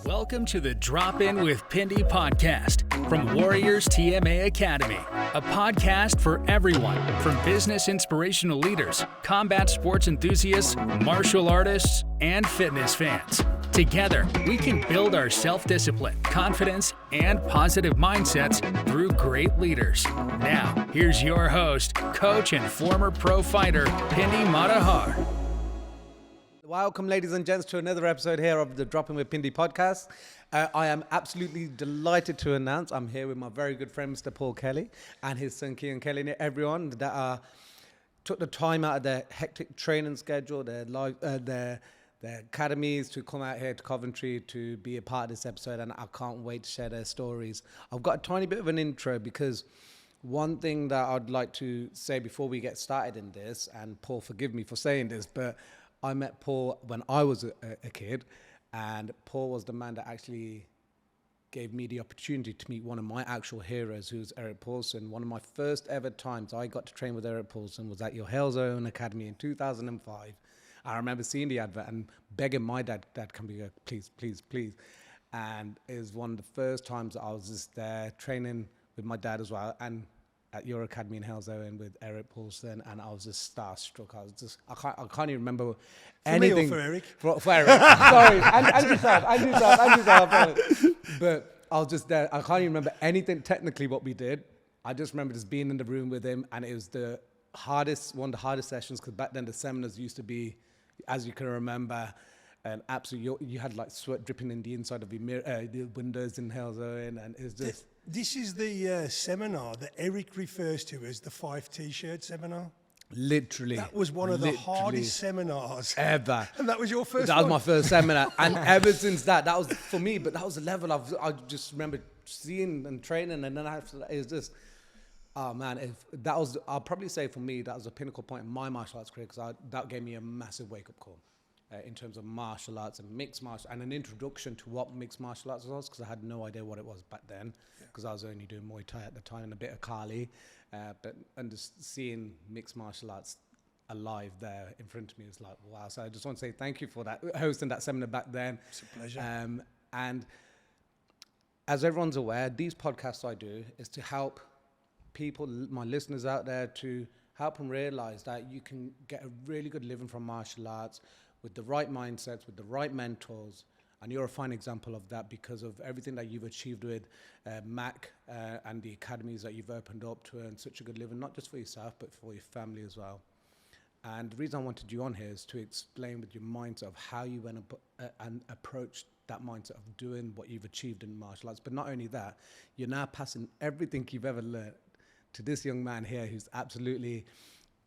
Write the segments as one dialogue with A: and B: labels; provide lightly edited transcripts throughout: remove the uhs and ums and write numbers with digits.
A: Welcome to the Drop In with Pindy podcast from Warriors TMA Academy, a podcast for everyone from business inspirational leaders, combat sports enthusiasts, martial artists, and fitness fans. Together, we can build our self-discipline, confidence, and positive mindsets through great leaders. Now, here's your host, coach and former pro fighter, Pindy Matahar.
B: Welcome, ladies and gents, to another episode here of the Drop In with Pindy podcast. I am absolutely delighted to announce I'm here with my very good friend, Mr. Paul Kelly, and his son, Kean Kelly, everyone that took the time out of their hectic training schedule, their academies to come out here to Coventry to be a part of this episode, and I can't wait to share their stories. I've got a tiny bit of an intro because one thing that I'd like to say before we get started in this, and Paul, forgive me for saying this, but I met Paul when I was a kid, and Paul was the man that actually gave me the opportunity to meet one of my actual heroes, who's Eric Paulson. One of my first ever times I got to train with Eric Paulson was at your Hell's Own Academy in 2005. I remember seeing the advert and begging my dad, can we go, please, please, please. And it was one of the first times I was just there training with my dad as well, and at your academy in Hell's Own with Eric Paulson, and I was just starstruck. I can't even remember anything.
C: For me or for Eric?
B: For Eric. Sorry, and yourself. But I was just there. I can't even remember anything technically what we did. I just remember just being in the room with him, and it was one of the hardest sessions, because back then the seminars used to be, as you can remember, and absolutely, you had like sweat dripping in the inside of the windows in Hell's Own, and it was just.
C: This is the seminar that Eric refers to as the 5 T-shirt seminar.
B: Literally.
C: That was one of the hardest seminars
B: ever.
C: And that was your first
B: That
C: one?
B: was my first seminar. And ever since that was for me, but that was the level I just remember seeing and training. And then after that, it was just, oh man, I'll probably say for me, that was a pinnacle point in my martial arts career, because that gave me a massive wake-up call. In terms of martial arts and mixed martial, and an introduction to what mixed martial arts was, because I had no idea what it was back then, because I was only doing Muay Thai at the time and a bit of Kali, but seeing mixed martial arts alive there in front of me was like, wow. So I just want to say thank you for that, hosting that seminar back then.
C: It's a pleasure.
B: And as everyone's aware, these podcasts I do is to help people, my listeners out there, to help them realize that you can get a really good living from martial arts with the right mindsets, with the right mentors. And you're a fine example of that, because of everything that you've achieved with Mac and the academies that you've opened up to earn such a good living, not just for yourself, but for your family as well. And the reason I wanted you on here is to explain with your mindset of how you went and approached that mindset of doing what you've achieved in martial arts. But not only that, you're now passing everything you've ever learned to this young man here, who's absolutely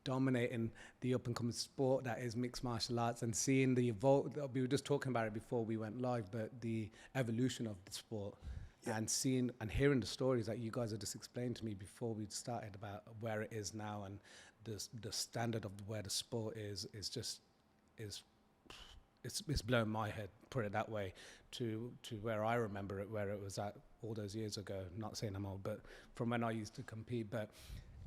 B: dominating the up-and-coming sport that is mixed martial arts, and seeing we were just talking about it before we went live, but the evolution of the sport, and seeing and hearing the stories that you guys have just explained to me before we started about where it is now, and the standard of where the sport is it's blown my head, put it that way, to where I remember it, where it was at all those years ago. Not saying I'm old, but from when I used to compete. But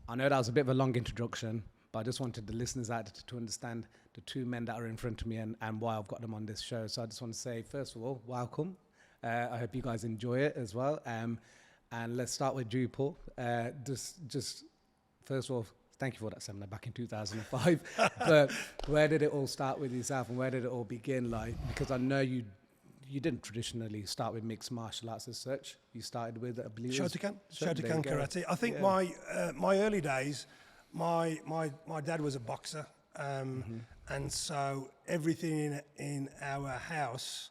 B: I know that was a bit of a long introduction, but I just wanted the listeners out to understand the two men that are in front of me and why I've got them on this show. So I just want to say, first of all, welcome. I hope you guys enjoy it as well. And let's start with you, Paul. Just first of all, thank you for that seminar back in 2005. But where did it all start with yourself, and where did it all begin? Like, because I know you didn't traditionally start with mixed martial arts as such. You started with, I believe,
C: Shotokan karate. I think my early days, my dad was a boxer, and so everything in our house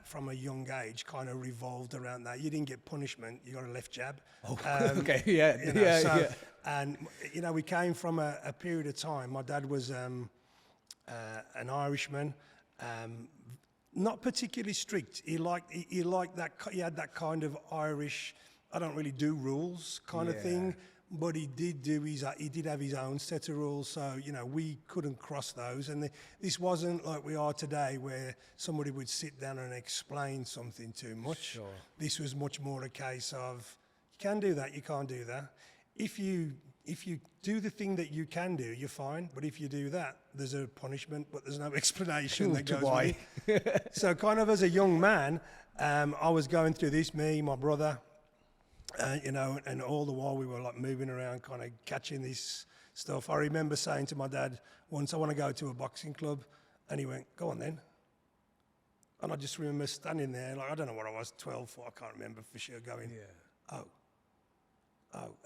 C: from a young age kind of revolved around that. You didn't get punishment; you got a left jab.
B: Oh, okay, yeah.
C: And we came from a period of time. My dad was an Irishman. Not particularly strict. He liked that. He had that kind of Irish, I don't really do rules kind of thing. But he did have his own set of rules. So we couldn't cross those. And this wasn't like we are today, where somebody would sit down and explain something too much.
B: Sure.
C: This was much more a case of, you can do that, you can't do that. If you do the thing that you can do, you're fine. But if you do that, there's a punishment, but there's no explanation that goes
B: why.
C: with it. So kind of as a young man, I was going through this, me, my brother, you know, and all the while we were like moving around, kind of catching this stuff. I remember saying to my dad once, I want to go to a boxing club. And he went, go on then. And I just remember standing there, like, I don't know what I was, 12, I can't remember for sure, going, oh.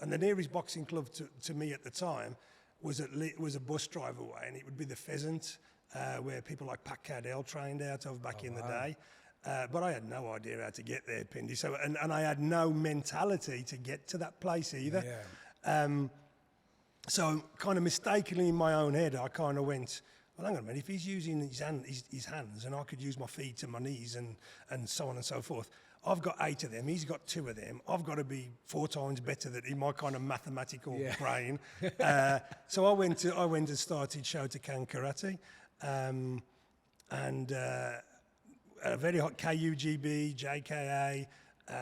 C: And the nearest boxing club to me at the time was a bus drive away, and it would be the Pheasant, where people like Pat Cardell trained out of back in the day. But I had no idea how to get there, Pindy. So, and I had no mentality to get to that place either. So kind of mistakenly in my own head, I kind of went, well, hang on a minute, if he's using his hands and I could use my feet and my knees and so on and so forth, I've got 8 of them, he's got 2 of them, I've got to be 4 times better than in my kind of mathematical brain. So I went and started Shotokan Karate, and a very hot KUGB, JKA.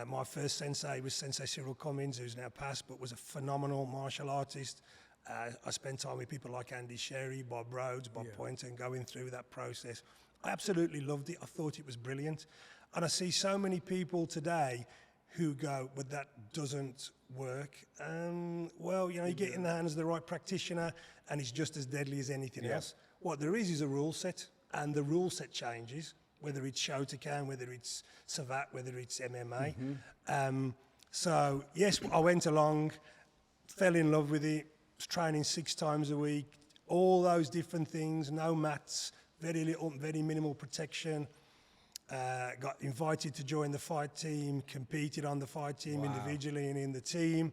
C: My first sensei was Sensei Cyril Cummins, who's now passed, but was a phenomenal martial artist. I spent time with people like Andy Sherry, Bob Rhodes, Bob Poynter, and going through that process. I absolutely loved it. I thought it was brilliant. And I see so many people today who go, but that doesn't work. Well, you know, you get in the hands of the right practitioner and it's just as deadly as anything else. What there is a rule set, and the rule set changes, whether it's Shotokan, whether it's Savat, whether it's MMA. So, yes, I went along, fell in love with it, was training 6 times a week, all those different things, no mats, very little, very minimal protection. Got invited to join the fight team, competed on the fight team individually and in the team.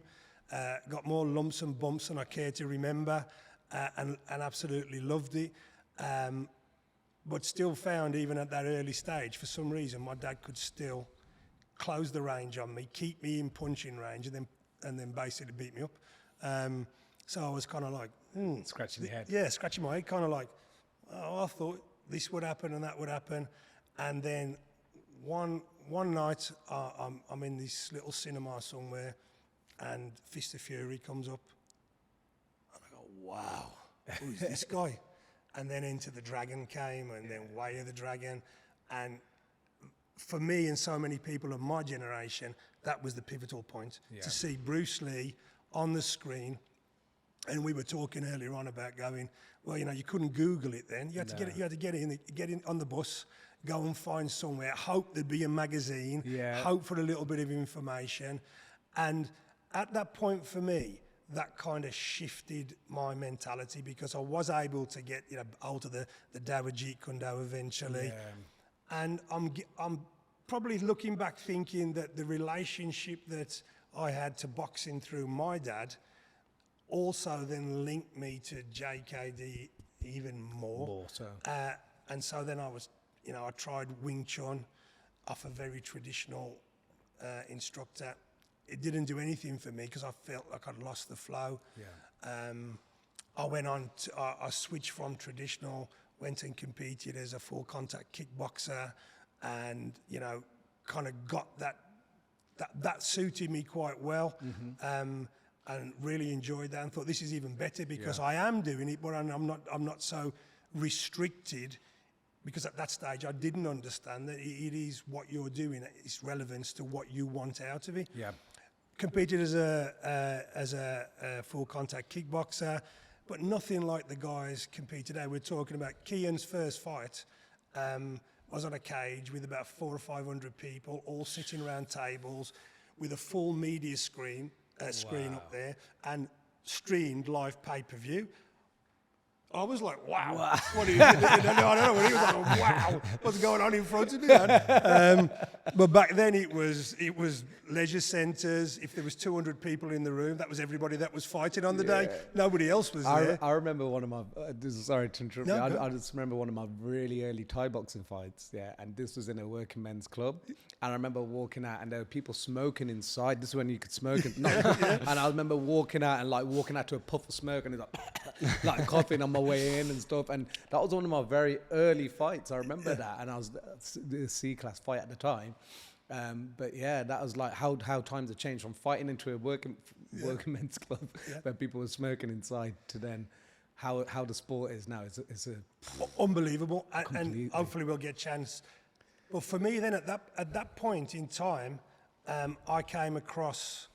C: Got more lumps and bumps than I care to remember, and absolutely loved it. But still found, even at that early stage, for some reason, my dad could still close the range on me, keep me in punching range, and then basically beat me up. So I was kind of like...
B: Scratching your head.
C: Yeah, scratching my head, kind of like, oh, I thought this would happen and that would happen. And then one night, I'm in this little cinema somewhere, and Fist of Fury comes up. And I go, wow, who's this guy? And then Enter the Dragon came, and then Way of the Dragon. And for me and so many people of my generation, that was the pivotal point, to see Bruce Lee on the screen. And we were talking earlier on about going, well, you know, you couldn't Google it then. You had to get it. You had to get in on the bus, go and find somewhere, hope there'd be a magazine, hope for a little bit of information. And at that point for me, that kind of shifted my mentality, because I was able to get, you know, out of the Dawa Jeet Kune Do eventually. And I'm probably looking back thinking that the relationship that I had to boxing through my dad also then linked me to JKD even more. And so then I was, you know, I tried Wing Chun off a very traditional instructor. It didn't do anything for me because I felt like I'd lost the flow. I went on to, I switched from traditional, went and competed as a full contact kickboxer, and, you know, kind of got that suited me quite well. And really enjoyed that, and thought this is even better because I am doing it, but I'm not so restricted, because at that stage I didn't understand that it is what you're doing, its relevance to what you want out of it. Competed as a full contact kickboxer, but nothing like the guys compete today. We're talking about Kean's first fight. Was on a cage with about 400 or 500 people, all sitting around tables, with a full media screen up there, and streamed live pay-per-view. I was like, wow. What are you doing? I don't know what he was like, wow, what's going on in front of me, man? But back then it was leisure centres. If there was 200 people in the room, that was everybody that was fighting on the day. Nobody else was there.
B: I remember one of my, sorry to interrupt you, I just remember one of my really early Thai boxing fights, and this was in a working men's club. And I remember walking out and there were people smoking inside. This is when you could smoke. And I remember walking out to a puff of smoke, and it's like coughing on my way in and stuff. And that was one of my very early fights. I remember that. And I was the C-class fight at the time. But yeah, that was like how times have changed from fighting into a working men's club where people were smoking inside to then how the sport is now. It's a
C: unbelievable. And hopefully we'll get a chance But for me, then at that point in time, I came across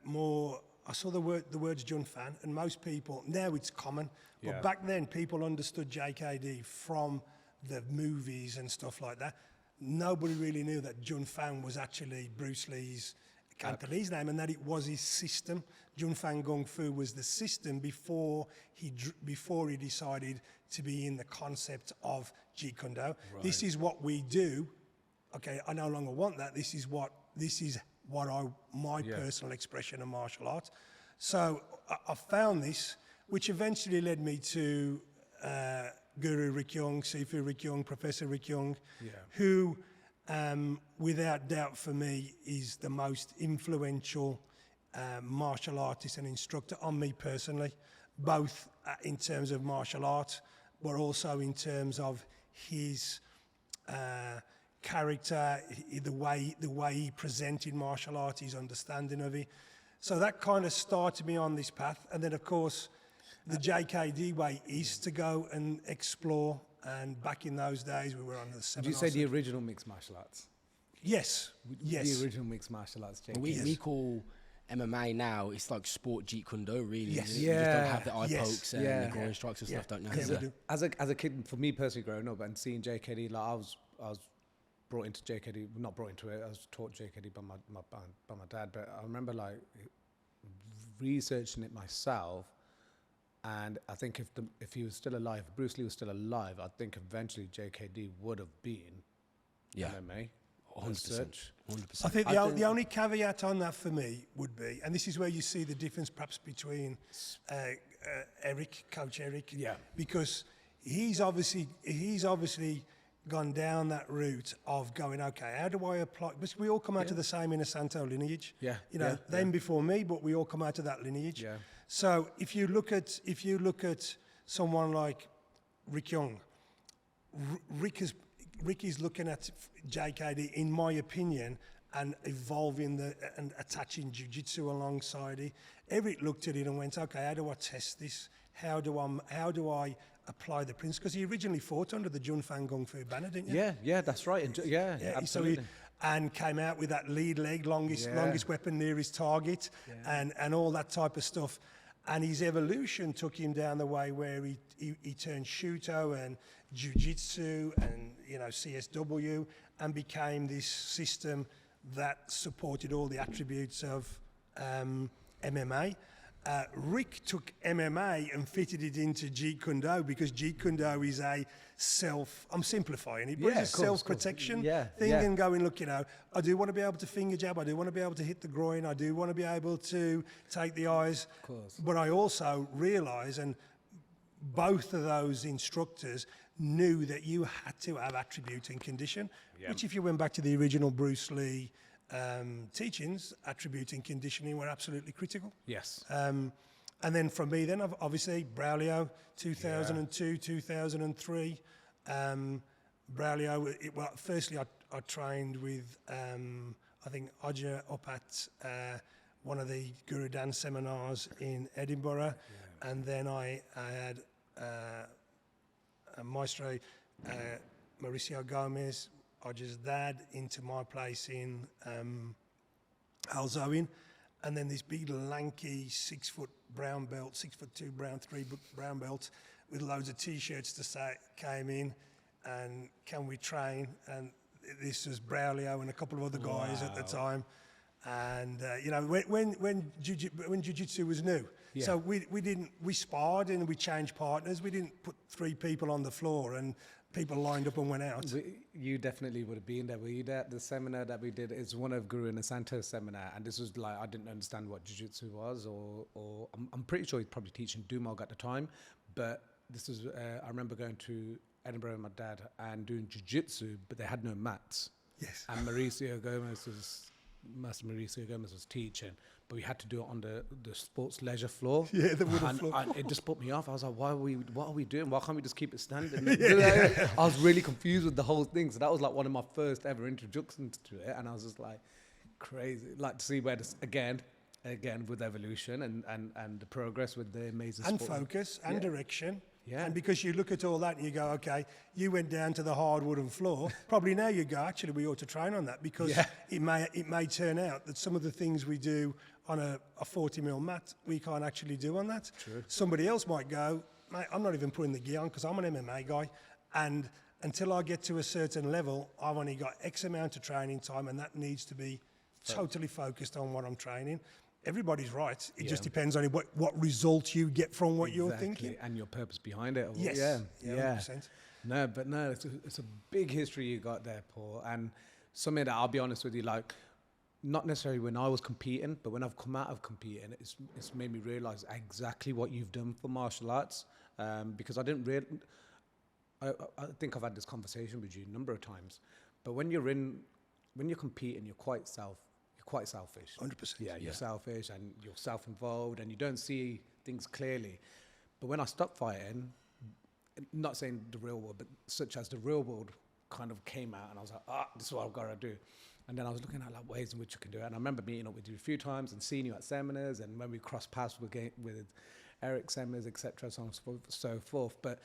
C: more. I saw the words Jun Fan, and most people now it's common, but back then people understood JKD from the movies and stuff like that. Nobody really knew that Jun Fan was actually Bruce Lee's Cantonese name, and that it was his system. Jun Fan Kung Fu was the system before he decided to be in the concept of Jeet Kune Do. Right. This is what we do. Okay, I no longer want that. This is my personal expression of martial arts. So I found this, which eventually led me to Guru Rick Young, Sifu Rick Young, Professor Rick Young, who, without doubt for me, is the most influential martial artist and instructor on me personally, both in terms of martial art, but also in terms of his character, the way he presented martial art, his understanding of it. So that kind of started me on this path. And then, of course, the JKD way is to go and explore. And back in those days, we were on the seminar.
B: Did you say the original mixed martial arts?
C: Yes. Yes.
B: The original mixed martial arts, JKD.
D: We call MMA now, it's like sport Jeet Kune Do, really.
C: Yes.
D: You just don't have the eye pokes and the groin strikes and stuff, don't you?
B: As a kid, for me personally, growing up and seeing JKD, like I was brought into JKD, not brought into it, I was taught JKD by my dad, but I remember like researching it myself, and I think if he was still alive, if Bruce Lee was still alive, I think eventually JKD would have been MMA.
D: 100%.
C: I think the only caveat on that for me would be, and this is where you see the difference perhaps between Coach Eric, because he's obviously gone down that route of going, okay, how do I apply? Because we all come out of the same Inosanto lineage. Them before me, but we all come out of that lineage. Yeah. So if you look at someone like Rick Young, Rick is looking at JKD, in my opinion, and evolving and attaching jiu-jitsu alongside it. Eric looked at it and went, okay, how do I test this? How do I apply the principles? Because he originally fought under the Jun Fan Kung Fu banner, didn't you?
B: Yeah, that's right. Absolutely.
C: And came out with that lead leg, longest weapon near his target, and all that type of stuff. And his evolution took him down the way where he turned Shuto and Jiu-Jitsu and CSW, and became this system that supported all the attributes of MMA. Rick took MMA and fitted it into Jeet Kune Do, because Jeet Kune Do is a I'm simplifying it, but it's a self-protection thing, and going, look, I do want to be able to finger jab, I do want to be able to hit the groin, I do want to be able to take the eyes, but I also realise, and both of those instructors knew that you had to have attribute and condition, which if you went back to the original Bruce Lee teachings, attribute and conditioning were absolutely critical.
B: Yes.
C: And then from me, obviously Braulio, 2002, 2003. Braulio, firstly I trained with I think Odger up at one of the Guru Dan seminars in Edinburgh, and then I had a Maestro Mauricio Gomez, Odger's dad, into my place in Alzoin, and then this big lanky 6 foot brown belt, 6'2" brown, 3 brown belt with loads of t-shirts to say came in, and can we train? And this was Braulio and a couple of other guys at the time, and when jiu-jitsu was new, so we sparred and we changed partners. We didn't put 3 people on the floor and people lined up and went out.
B: You definitely would have been there. Were you there at the seminar that we did? It's one of Guru Inosanto's seminar, and this was like, I didn't understand what jiu-jitsu was, or I'm pretty sure he's probably teaching Dumog at the time, but this was, I remember going to Edinburgh with my dad and doing jiu-jitsu, but they had no mats.
C: Yes.
B: And Master Mauricio Gomez was teaching, but we had to do it on the sports leisure floor.
C: Yeah, the wooden floor.
B: And it just put me off. I was like, what are we doing? Why can't we just keep it standing? I was really confused with the whole thing. So that was like one of my first ever introductions to it. And I was just like, crazy. Like to see where this, again with evolution and the progress with the amazing
C: and
B: sport.
C: focus and direction.
B: Yeah.
C: And because you look at all that and you go, okay, you went down to the hard wooden floor. Probably now you go, actually, we ought to train on that because it may turn out that some of the things we do on a 40 mil mat, we can't actually do on that.
B: True.
C: Somebody else might go, mate, I'm not even putting the gear on because I'm an MMA guy. And until I get to a certain level, I've only got X amount of training time and that needs to be totally focused on what I'm training. Everybody's right. It just depends on what result you get from what you're thinking.
B: And your purpose behind it.
C: Yes.
B: Yeah.
C: 100%.
B: No, it's a big history you got there, Paul. And something that I'll be honest with you, like, not necessarily when I was competing, but when I've come out of competing, it's made me realize exactly what you've done for martial arts. Because I didn't really, I think I've had this conversation with you a number of times, but when you're competing, you're quite selfish.
C: 100%.
B: Yeah, you're selfish and you're self-involved and you don't see things clearly. But when I stopped fighting, not saying the real world, but such as the real world kind of came out and I was like, this is what I've got to do. And then I was looking at like ways in which I can do it. And I remember meeting up with you a few times and seeing you at seminars and when we crossed paths with Eric seminars, etc., so on and so forth. But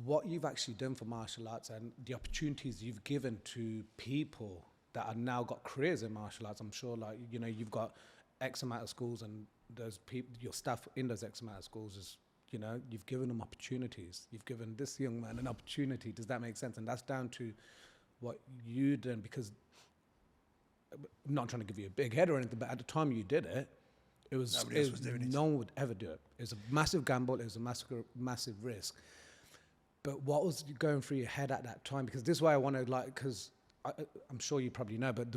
B: what you've actually done for martial arts and the opportunities you've given to people that have now got careers in martial arts, I'm sure, like, you know, you've got X amount of schools and those people, your staff in those X amount of schools is, you know, you've given them opportunities. You've given this young man an opportunity. Does that make sense? And that's down to what you done, because I'm not trying to give you a big head or anything, but at the time you did it, no one would ever do it. It was a massive gamble. It was a massive risk. But what was going through your head at that time? Because this is why I want to, like, because I'm sure you probably know, but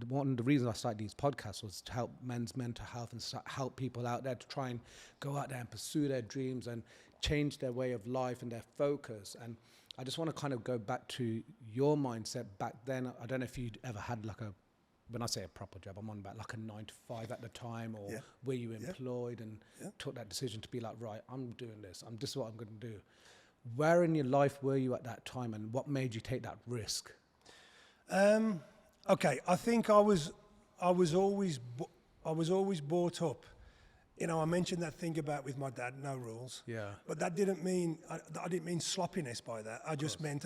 B: one of the reasons I started these podcasts was to help men's mental health and help people out there to try and go out there and pursue their dreams and change their way of life and their focus. And I just want to kind of go back to your mindset back then. I don't know if you'd ever had like when I say a proper job, I'm on about like a 9 to 5 at the time, or were you employed and took that decision to be like, right, I'm doing this. This is what I'm going to do. Where in your life were you at that time, and what made you take that risk?
C: Okay, I think I was always brought up. You know, I mentioned that thing about with my dad, no rules.
B: Yeah.
C: But that didn't mean I didn't mean sloppiness by that. I just meant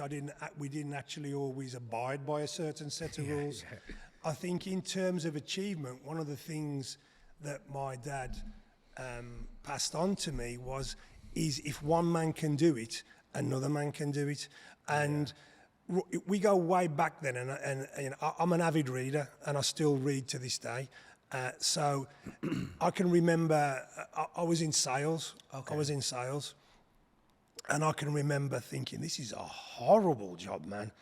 C: we didn't actually always abide by a certain set of rules. Yeah. I think in terms of achievement, one of the things that my dad passed on to me is if one man can do it, another man can do it, and. We go way back then, and you know, I'm an avid reader, and I still read to this day. So I can remember I was in sales. Okay. I was in sales, and I can remember thinking, "This is a horrible job, man."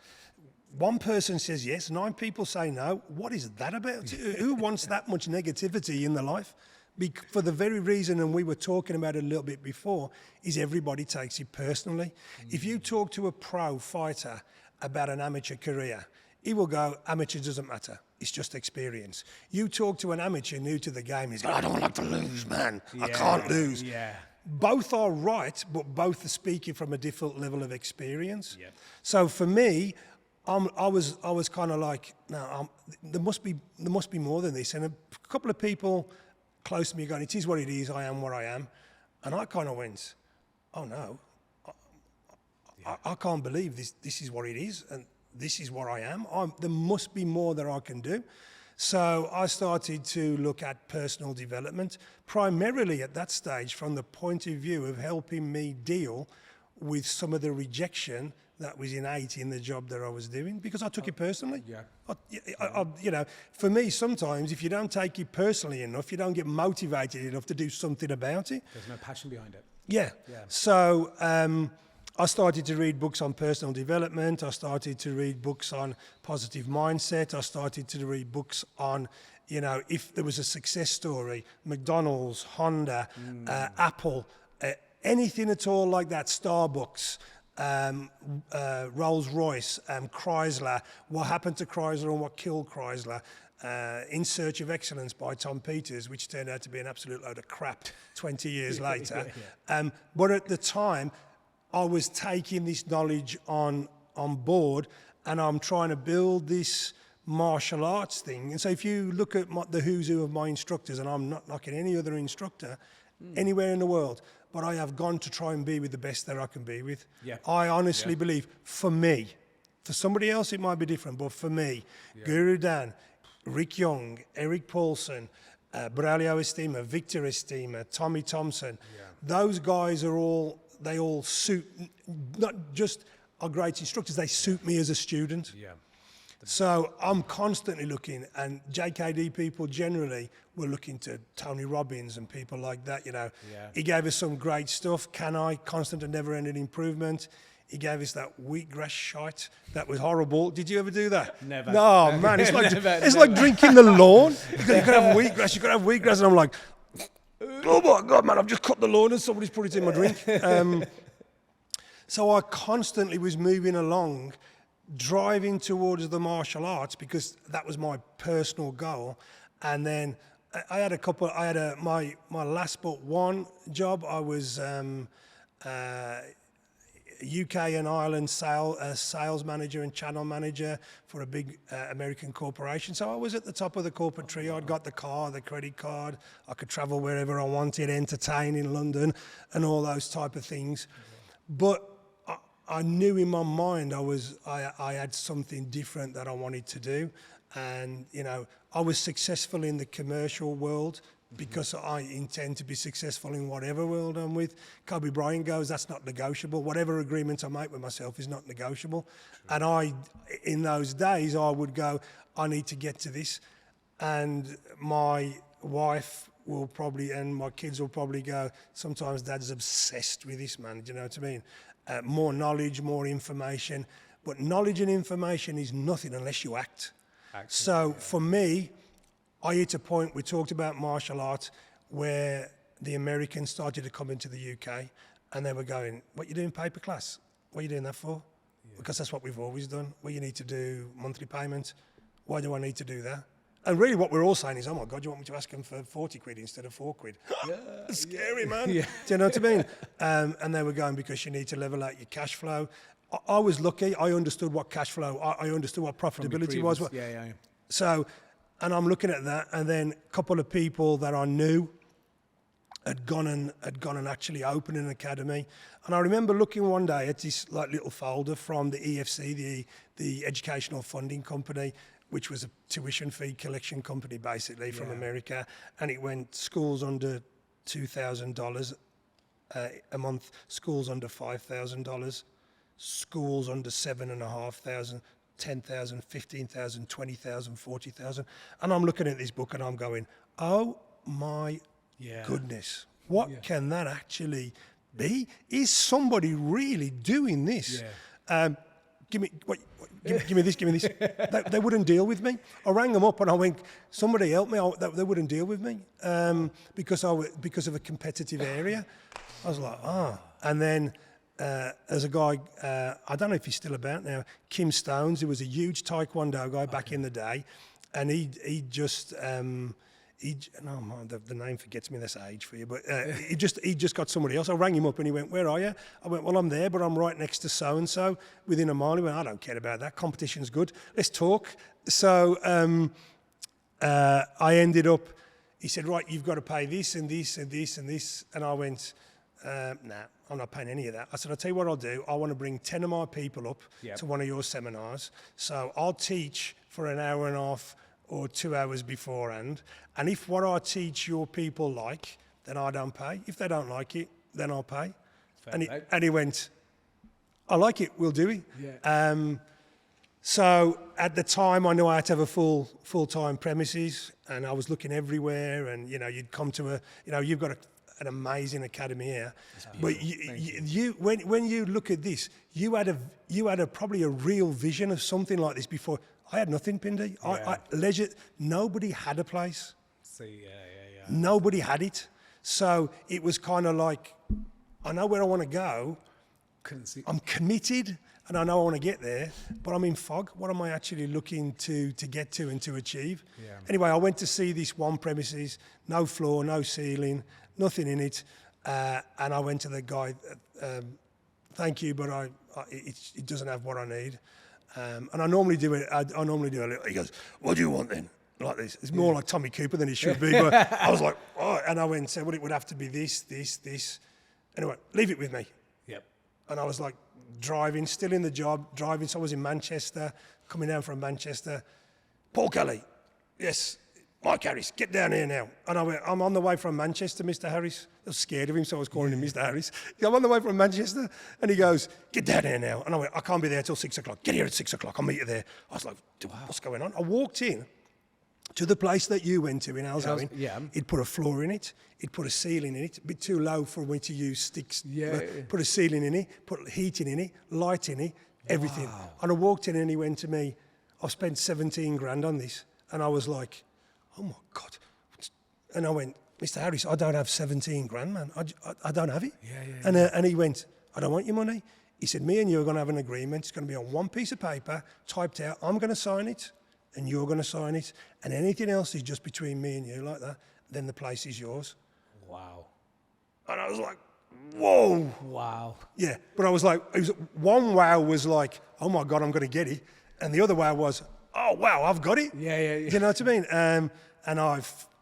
C: One person says yes, 9 people say no. What is that about? Who wants that much negativity in their life? For the very reason, and we were talking about it a little bit before, is everybody takes it personally. If you talk to a pro fighter about an amateur career, he will go, amateur doesn't matter, it's just experience. You talk to an amateur new to the game, he's going, I don't like to lose, man. I can't lose. Yeah. Both are right, but both are speaking from a different level of experience. Yep. So for me, I was kind of like, no, there must be more than this. And a couple of people close to me going, it is what it is, I am what I am. And I kind of went, oh no, I can't believe this is what it is, and this is what I am. There must be more that I can do. So I started to look at personal development, primarily at that stage from the point of view of helping me deal with some of the rejection that was innate in the job that I was doing, because I took it personally. Yeah. You know, for me, sometimes if you don't take it personally enough, you don't get motivated enough to do something about it.
B: There's no passion behind it.
C: Yeah. So I started to read books on personal development. I started to read books on positive mindset. I started to read books on, you know, if there was a success story, McDonald's, Honda, Apple, anything at all like that, Starbucks, Rolls-Royce, Chrysler, what happened to Chrysler and what killed Chrysler, In Search of Excellence by Tom Peters, which turned out to be an absolute load of crap 20 years later. But at the time, I was taking this knowledge on board, and I'm trying to build this martial arts thing. And so if you look at the who's who of my instructors, and I'm not knocking any other instructor anywhere in the world, but I have gone to try and be with the best that I can be with.
B: Yeah.
C: I honestly believe, for me, for somebody else it might be different, but for me, Guru Dan, Rick Young, Eric Paulson, Braulio Estima, Victor Estima, Tommy Thompson, those guys they all suit, not just are great instructors, they suit me as a student.
B: Yeah.
C: So I'm constantly looking, and JKD people generally were looking to Tony Robbins and people like that, you know.
B: Yeah.
C: He gave us some great stuff. Can I? Constant and never-ending improvement. He gave us that wheatgrass shite that was horrible. Did you ever do that?
B: Never.
C: No, man, it's like
B: Never.
C: like drinking the lawn. You got to have wheatgrass. You got to have wheatgrass, and I'm like, oh my God, man! I've just cut the lawn and somebody's put it in my drink. So I constantly was moving along, driving towards the martial arts because that was my personal goal. And then I had my last but one job. I was UK and Ireland sales manager and channel manager for a big American corporation. So I was at the top of the corporate tree. I'd got the car, the credit card. I could travel wherever I wanted, entertain in London and all those type of things. But I knew in my mind I had something different that I wanted to do. And, you know, I was successful in the commercial world because I intend to be successful in whatever world I'm with. Kobe Bryant goes, that's not negotiable. Whatever agreement I make with myself is not negotiable. True. And in those days, I would go, I need to get to this. And my wife will probably, and my kids will probably go, sometimes Dad's obsessed with this, man. Do you know what I mean? More knowledge, more information. But knowledge and information is nothing unless you act. So for me, I hit a point, we talked about martial arts, where the Americans started to come into the UK and they were going, what are you doing paper class? What are you doing that for? Yeah. Because that's what we've always done. Well, you need to do monthly payments. Why do I need to do that? And really what we're all saying is, oh my God, you want me to ask them for 40 quid instead of 4 quid? Yeah, it's scary, man. Yeah. Do you know what I mean? And they were going, because you need to level out your cash flow. I was lucky. I understood what cash flow, I understood what profitability was.
B: Yeah.
C: So, and I'm looking at that, and then a couple of people that I knew had gone and actually opened an academy. And I remember looking one day at this like little folder from the EFC, the Educational Funding Company, which was a tuition fee collection company basically from America, and it went schools under $2,000 a month, schools under $5,000, schools under $7,500, 10,000, 15,000, 20,000, 40,000. And I'm looking at this book and I'm going, oh my goodness, what can that actually be? Is somebody really doing this? Yeah. Give me this. They wouldn't deal with me. I rang them up and I went, somebody help me. They wouldn't deal with me because of a competitive area. I was like, And then there's a guy, I don't know if he's still about now, Kim Stones, who was a huge Taekwondo guy back in the day. And the name forgets me, this age for you, but he just got somebody else. I rang him up and he went, where are you? I went, well, I'm there, but I'm right next to so-and-so within a mile. He went, I don't care about that. Competition's good. Let's talk. So I ended up, he said, right, you've got to pay this and this and this and this. And I went, nah, I'm not paying any of that. I said, I'll tell you what I'll do. I want to bring 10 of my people up to one of your seminars. So I'll teach for an hour and a half or 2 hours beforehand. And if what I teach your people like, then I don't pay. If they don't like it, then I'll pay. And he went, I like it, we'll do it. Yeah. So at the time, I knew I had to have a full-time premises, and I was looking everywhere. And, you know, you'd come to you've got an amazing academy here. But when you look at this, you had probably a real vision of something like this before. I had nothing, Pindy. Leisure. Nobody had a place. Nobody had it. So it was kind of like, I know where I want to go. I'm committed, and I know I want to get there, but I'm in fog. What am I actually looking to get to and to achieve? Yeah. Anyway, I went to see this one premises, no floor, no ceiling, nothing in it, and I went to the guy. Thank you, but it doesn't have what I need. And I normally do it. I normally do a little. He goes, "What do you want then?" Like this. It's more like Tommy Cooper than it should be. But I was like, "Oh," and I went and said, "Well, it would have to be this, this, this." Anyway, leave it with me.
B: Yep.
C: And I was like driving, still in the job, driving. So I was in Manchester, coming down from Manchester. Paul Kelly, yes, Mike Harris, get down here now. And I went, I'm on the way from Manchester, Mr. Harris. I was scared of him, so I was calling him Mr. Harris. I'm on the way from Manchester. And he goes, get down here now. And I went, I can't be there till 6 o'clock. Get here at 6 o'clock. I'll meet you there. I was like, what's going on? I walked in to the place that you went to in Alzoin.
B: Yeah.
C: He'd put a floor in it. He'd put a ceiling in it. A bit too low for me to use sticks.
B: Yeah.
C: Put a ceiling in it. Put heating in it. Light in it. Everything. And I walked in and he went to me, I've spent 17 grand on this. And I was like, oh my God. And I went, Mr. Harris, I don't have 17 grand, man. I don't have it. And he went, I don't want your money. He said, me and you are going to have an agreement. It's going to be on one piece of paper, typed out. I'm going to sign it. And you're going to sign it, and anything else is just between me and you like that, then the place is yours.
B: Wow.
C: And I was like, whoa.
B: Wow.
C: Yeah, but I was like, one wow was like, oh my God, I'm going to get it. And the other wow was, oh wow, I've got it.
B: Yeah.
C: Do you know what I mean? And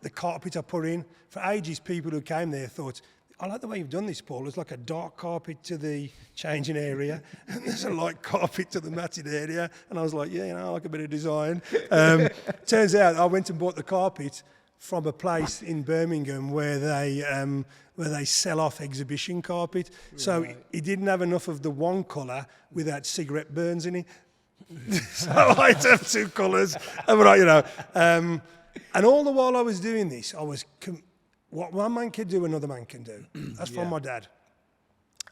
C: the carpet I put in, for ages people who came there thought, I like the way you've done this, Paul. There's like a dark carpet to the changing area, and there's a light carpet to the matted area. And I was like, yeah, I like a bit of design. Turns out I went and bought the carpet from a place in Birmingham where they sell off exhibition carpet. Right. So he didn't have enough of the one colour without cigarette burns in it. So I had to have two colours. And all the while I was doing this, I was... what one man can do, another man can do. That's from my dad.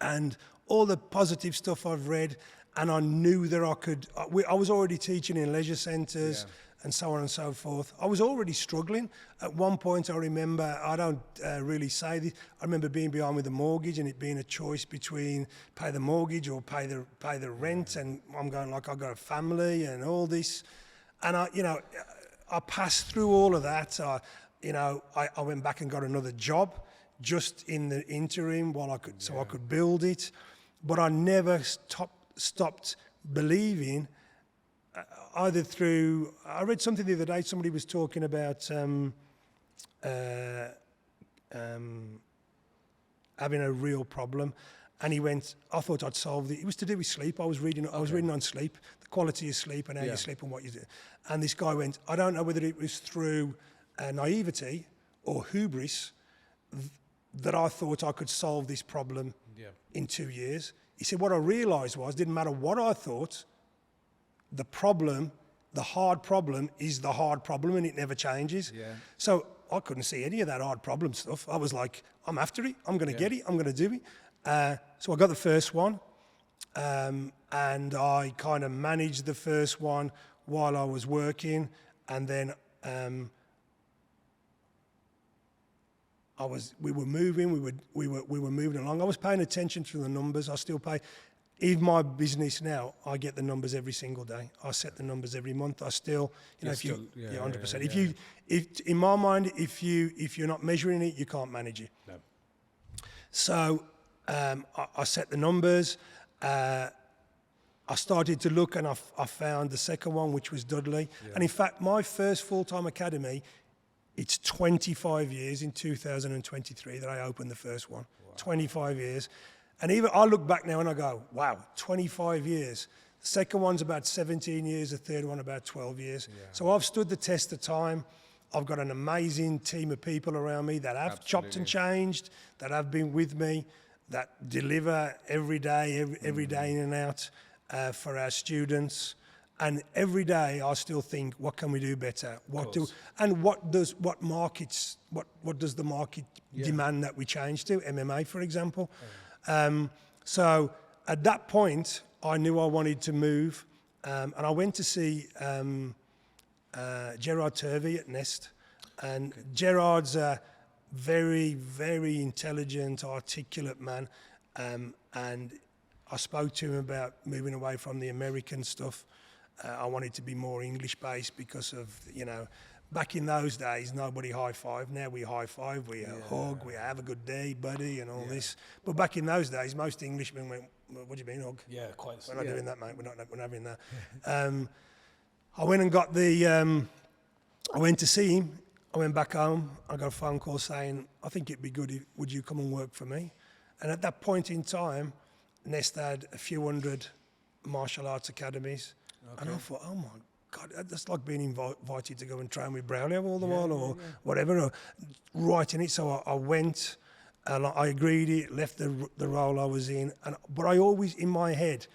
C: And all the positive stuff I've read, and I knew that I could... I was already teaching in leisure centres and so on and so forth. I was already struggling. At one point, I remember, I don't really say this, I remember being behind with the mortgage and it being a choice between pay the mortgage or pay the rent. And I'm going like, I've got a family and all this. And I passed through all of that. I went back and got another job just in the interim while I could build it. But I never stopped believing, either through... I read something the other day, somebody was talking about having a real problem. And he went, I thought I'd solved it. It was to do with sleep. I was reading on sleep, the quality of sleep and how you sleep and what you do. And this guy went, I don't know whether it was through... naivety or hubris that I thought I could solve this problem in 2 years. He said, what I realised was, didn't matter what I thought, the hard problem is the hard problem and it never changes. Yeah. So I couldn't see any of that hard problem stuff. I was like, I'm after it, I'm going to get it, I'm going to do it. So I got the first one and I kind of managed the first one while I was working, and then we were moving along. I was paying attention to the numbers. I still pay. Even my business now, I get the numbers every single day. I set the numbers every month. I still, 100%. If in my mind, if you're not measuring it, you can't manage it. No. So I set the numbers. I started to look, and I found the second one, which was Dudley. Yeah. And in fact, my first full-time academy. It's 25 years in 2023 that I opened the first one. Wow. 25 years. And even I look back now and I go, wow, 25 years. The second one's about 17 years, the third one about 12 years. Yeah. So I've stood the test of time. I've got an amazing team of people around me that have chopped and changed, that have been with me, that deliver every day, every day in and out for our students. And every day I still think, what can we do better? What does the market demand that we change to? MMA, for example. So at that point, I knew I wanted to move, and I went to see Gerard Turvey at Nest. And Gerard's a very, very intelligent, articulate man, and I spoke to him about moving away from the American stuff. I wanted to be more English-based because of, back in those days, nobody high-five. Now we high-five, we hug, we have a good day, buddy, and all this. But back in those days, most Englishmen went, what do you mean, hug? Yeah, quite. We're not doing that, mate. We're not having that. I went and got I went to see him. I went back home. I got a phone call saying, I think it'd be good, would you come and work for me? And at that point in time, Nest had a few hundred martial arts academies. And I thought, oh my God, that's like being invited to go and train with Braulio all the while or whatever, or writing it. So I went, and I agreed it, left the role I was in. But I always, in my head,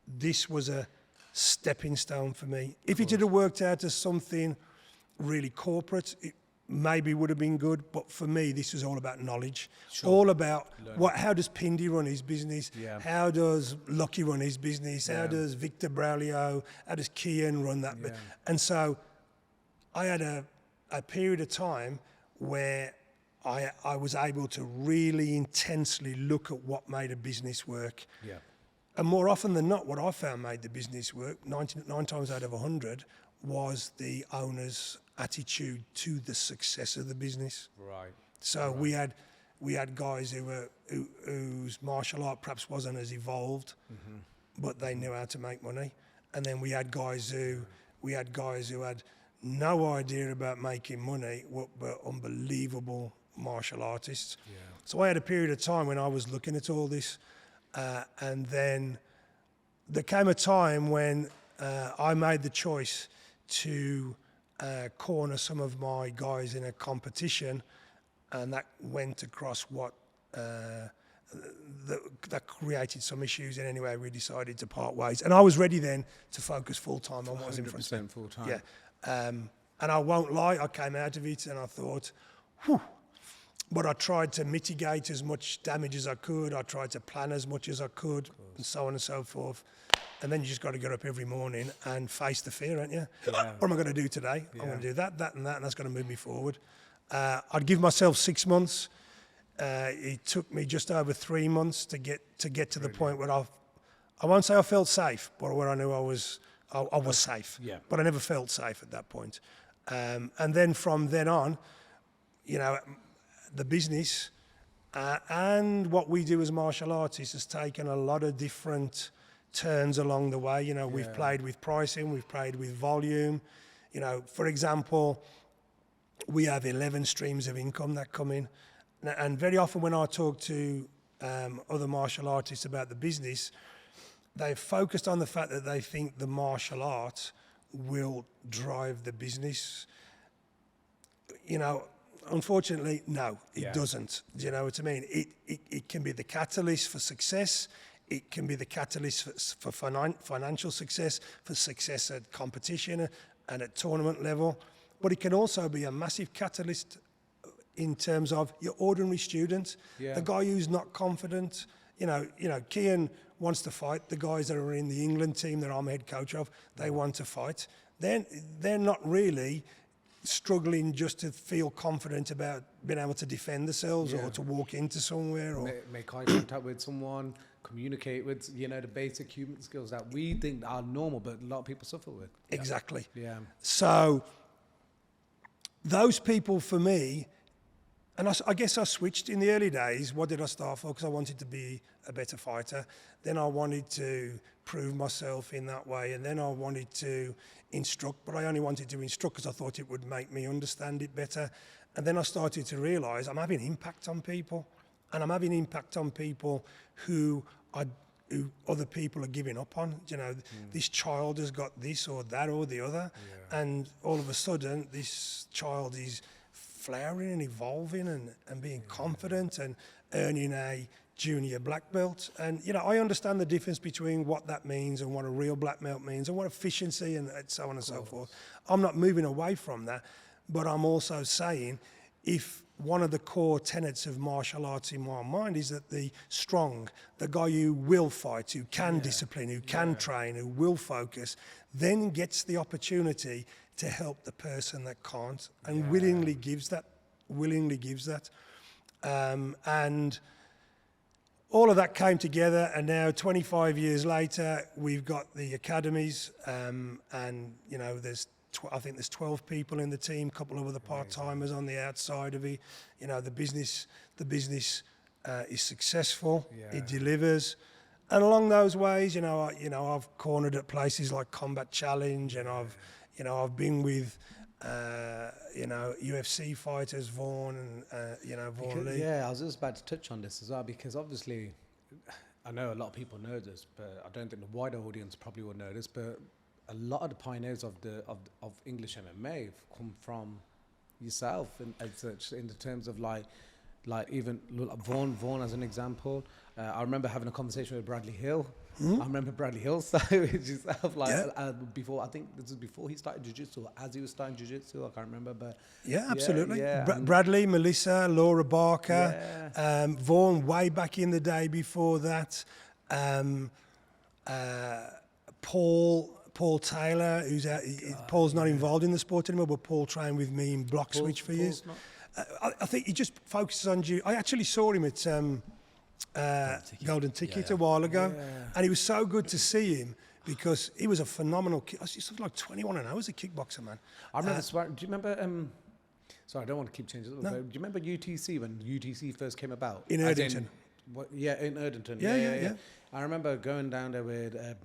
C: this was a stepping stone for me. If it had worked out as something really corporate, it maybe would have been good. But for me, this was all about knowledge, all about how does Pindy run his business, how does Lucky run his business, how does Victor Braulio, how does Kean run that. And so I had a period of time where I was able to really intensely look at what made a business work. And more often than not, what I found made the business work, 9 times out of 100, was the owner's attitude to the success of the business. So we had guys whose martial art perhaps wasn't as evolved, but they knew how to make money. And then we had guys who had no idea about making money, but unbelievable martial artists. So I had a period of time when I was looking at all this. And then there came a time when I made the choice to corner some of my guys in a competition, and that went across that created some issues. And anyway, we decided to part ways. And I was ready then to focus full time on what was in front of me.
B: full time.
C: Yeah. And I won't lie, I came out of it and I thought, whew. But I tried to mitigate as much damage as I could. I tried to plan as much as I could, and so on and so forth. And then you just got to get up every morning and face the fear, aren't you? What am I going to do today? I'm going to do that, and that, and that's going to move me forward. I'd give myself 6 months. It took me just over 3 months to get to the point where I won't say I felt safe, but where I knew I was safe. But I never felt safe at that point. And then from then on, you know, the business and what we do as martial artists has taken a lot of different turns along the way. You know, we've played with pricing, we've played with volume. You know, for example, we have 11 streams of income that come in. And very often when I talk to other martial artists about the business, they've focused on the fact that they think the martial art will drive the business. You know, unfortunately, no, it doesn't. Do you know what I mean? It can be the catalyst for success. It can be the catalyst for financial success, for success at competition and at tournament level. But it can also be a massive catalyst in terms of your ordinary student, the guy who's not confident. You know, Kean wants to fight. The guys that are in the England team that I'm head coach of, they want to fight. They're not really struggling just to feel confident about being able to defend themselves or to walk into somewhere or
B: make eye contact with someone, communicate with, you know, the basic human skills that we think are normal, but a lot of people suffer with.
C: Exactly.
B: Yeah.
C: So those people for me, and I guess I switched in the early days. What did I start for? Because I wanted to be a better fighter. Then I wanted to prove myself in that way. And then I wanted to instruct, but I only wanted to instruct because I thought it would make me understand it better. And then I started to realise I'm having impact on people. And I'm having impact on people who other people are giving up on. You know, this child has got this or that or the other. And all of a sudden, this child is flowering and evolving and being confident and earning a junior black belt. And, you know, I understand the difference between what that means and what a real black belt means and what efficiency and so on and so forth. I'm not moving away from that, but I'm also saying if one of the core tenets of martial arts in my mind is that the strong, the guy who will fight, who can discipline, who can train, who will focus, then gets the opportunity to help the person that can't and willingly gives that. And all of that came together, and now 25 years later, we've got the academies, and you know, I think there's 12 people in the team, a couple of other part-timers on the outside of it. You know, the business is successful, it delivers. And along those ways, you know, I've cornered at places like Combat Challenge, and I've been with UFC fighters, Vaughan and Vaughan Lee.
B: Yeah, I was just about to touch on this as well, because obviously I know a lot of people know this, but I don't think the wider audience probably will know this, but a lot of the pioneers of English MMA have come from yourself, as such, in the terms of like even Vaughan as an example. I remember having a conversation with Bradley Hill. I remember Bradley Hill started with yourself before. I think this is before he started jiu-jitsu, as he was starting jiu-jitsu. I can't remember, but
C: Absolutely.
B: yeah,
C: Bradley, Melissa, Laura Barker, Vaughan way back in the day before that. Paul Taylor, who's Paul's not involved in the sport anymore, but Paul trained with me in block switch for years. I think he just focuses on jiu. I actually saw him at Golden Ticket a while ago, and it was so good to see him because he was a phenomenal. He's like 21-0 as a kickboxer, man.
B: I remember. Do you remember? Sorry, I don't want to keep changing. No. Do you remember UTC when UTC first came about?
C: In Erdington.
B: In Erdington. Yeah. I remember going down there with a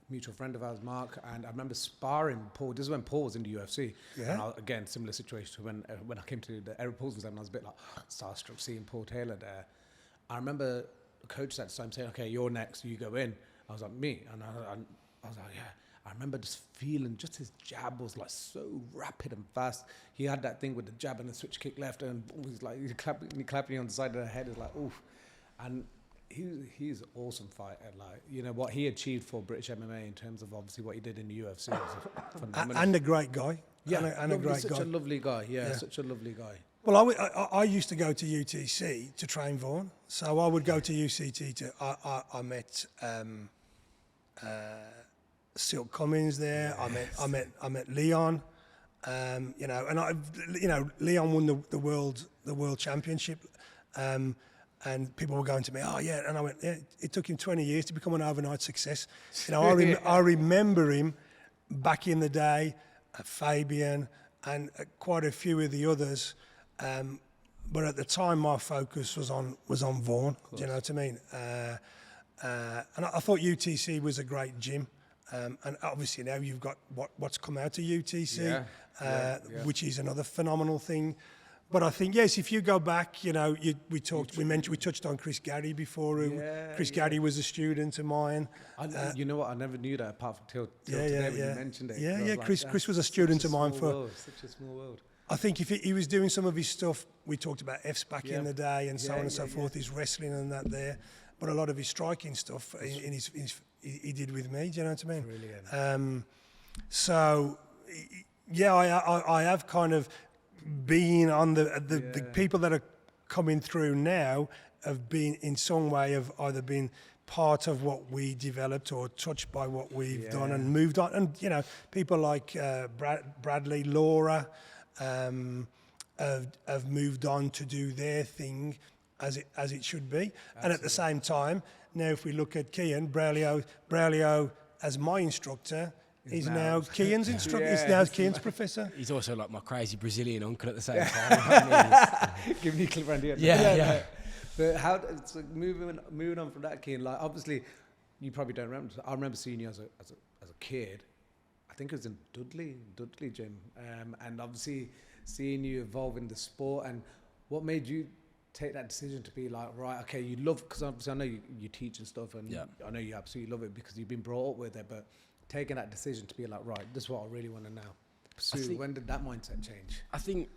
B: mutual friend of ours, Mark, and I remember sparring Paul. This is when Paul was in the UFC. Yeah. And again, similar situation to when I came to the Eric Paul's and I was a bit like starstruck seeing Paul Taylor there. I remember the coach at the time saying, "Okay, you're next. You go in." I was like, "Me," and I was like, "Yeah." I remember just feeling just his jab was like so rapid and fast. He had that thing with the jab and the switch kick left, and he's like clapping you on the side of the head. It's like, oof. And he's an awesome fighter. Like, what he achieved for British MMA in terms of obviously what he did in the UFC was phenomenal.
C: And a great guy.
B: Yeah,
C: and a great
B: such
C: guy.
B: a lovely guy. Yeah, such a lovely guy.
C: Well, I used to go to UTC to train Vaughan. So I would go to UCT I met Silk Cummins there. Yes. I met Leon. And Leon won the world championship. And people were going to me, "Oh yeah," and I went, "Yeah." It took him 20 years to become an overnight success. I remember him back in the day, Fabian, and quite a few of the others. But at the time, my focus was on Vaughan. Do you know what I mean? And I thought UTC was a great gym. And obviously now you've got what's come out of UTC, which is another phenomenal thing. But I think, yes, if you go back, we touched on Chris Gary before. Chris Gary was a student of mine.
B: You know what? I never knew that apart from till today when you mentioned it.
C: Yeah. Chris was a student of mine
B: such a small world.
C: I think if he was doing some of his stuff, we talked about F's back in the day and so on and so forth, his wrestling and that there. But a lot of his striking stuff he did with me, do you know what I mean?
B: Brilliant.
C: I have kind of been on the people that are coming through now have been in some way have either been part of what we developed or touched by what we've done and moved on. And, people like Bradley, Laura have moved on to do their thing as it should be. Absolutely. And at the same time, now if we look at Kean, Braulio as my instructor, he's now Kean's instructor. He's now Kean's professor.
D: He's also like my crazy Brazilian uncle at the same time.
B: Give me a clip around here.
D: Yeah.
B: But moving on from that, Kean, like obviously you probably don't remember. I remember seeing you as a kid. I think it was in Dudley gym, and obviously seeing you evolve in the sport. And what made you take that decision to be like, right, okay, you love, because obviously I know you teach and stuff, and I know you absolutely love it because you've been brought up with it, but taking that decision to be like, right, this is what I really want to now pursue. When did that mindset change?
D: I think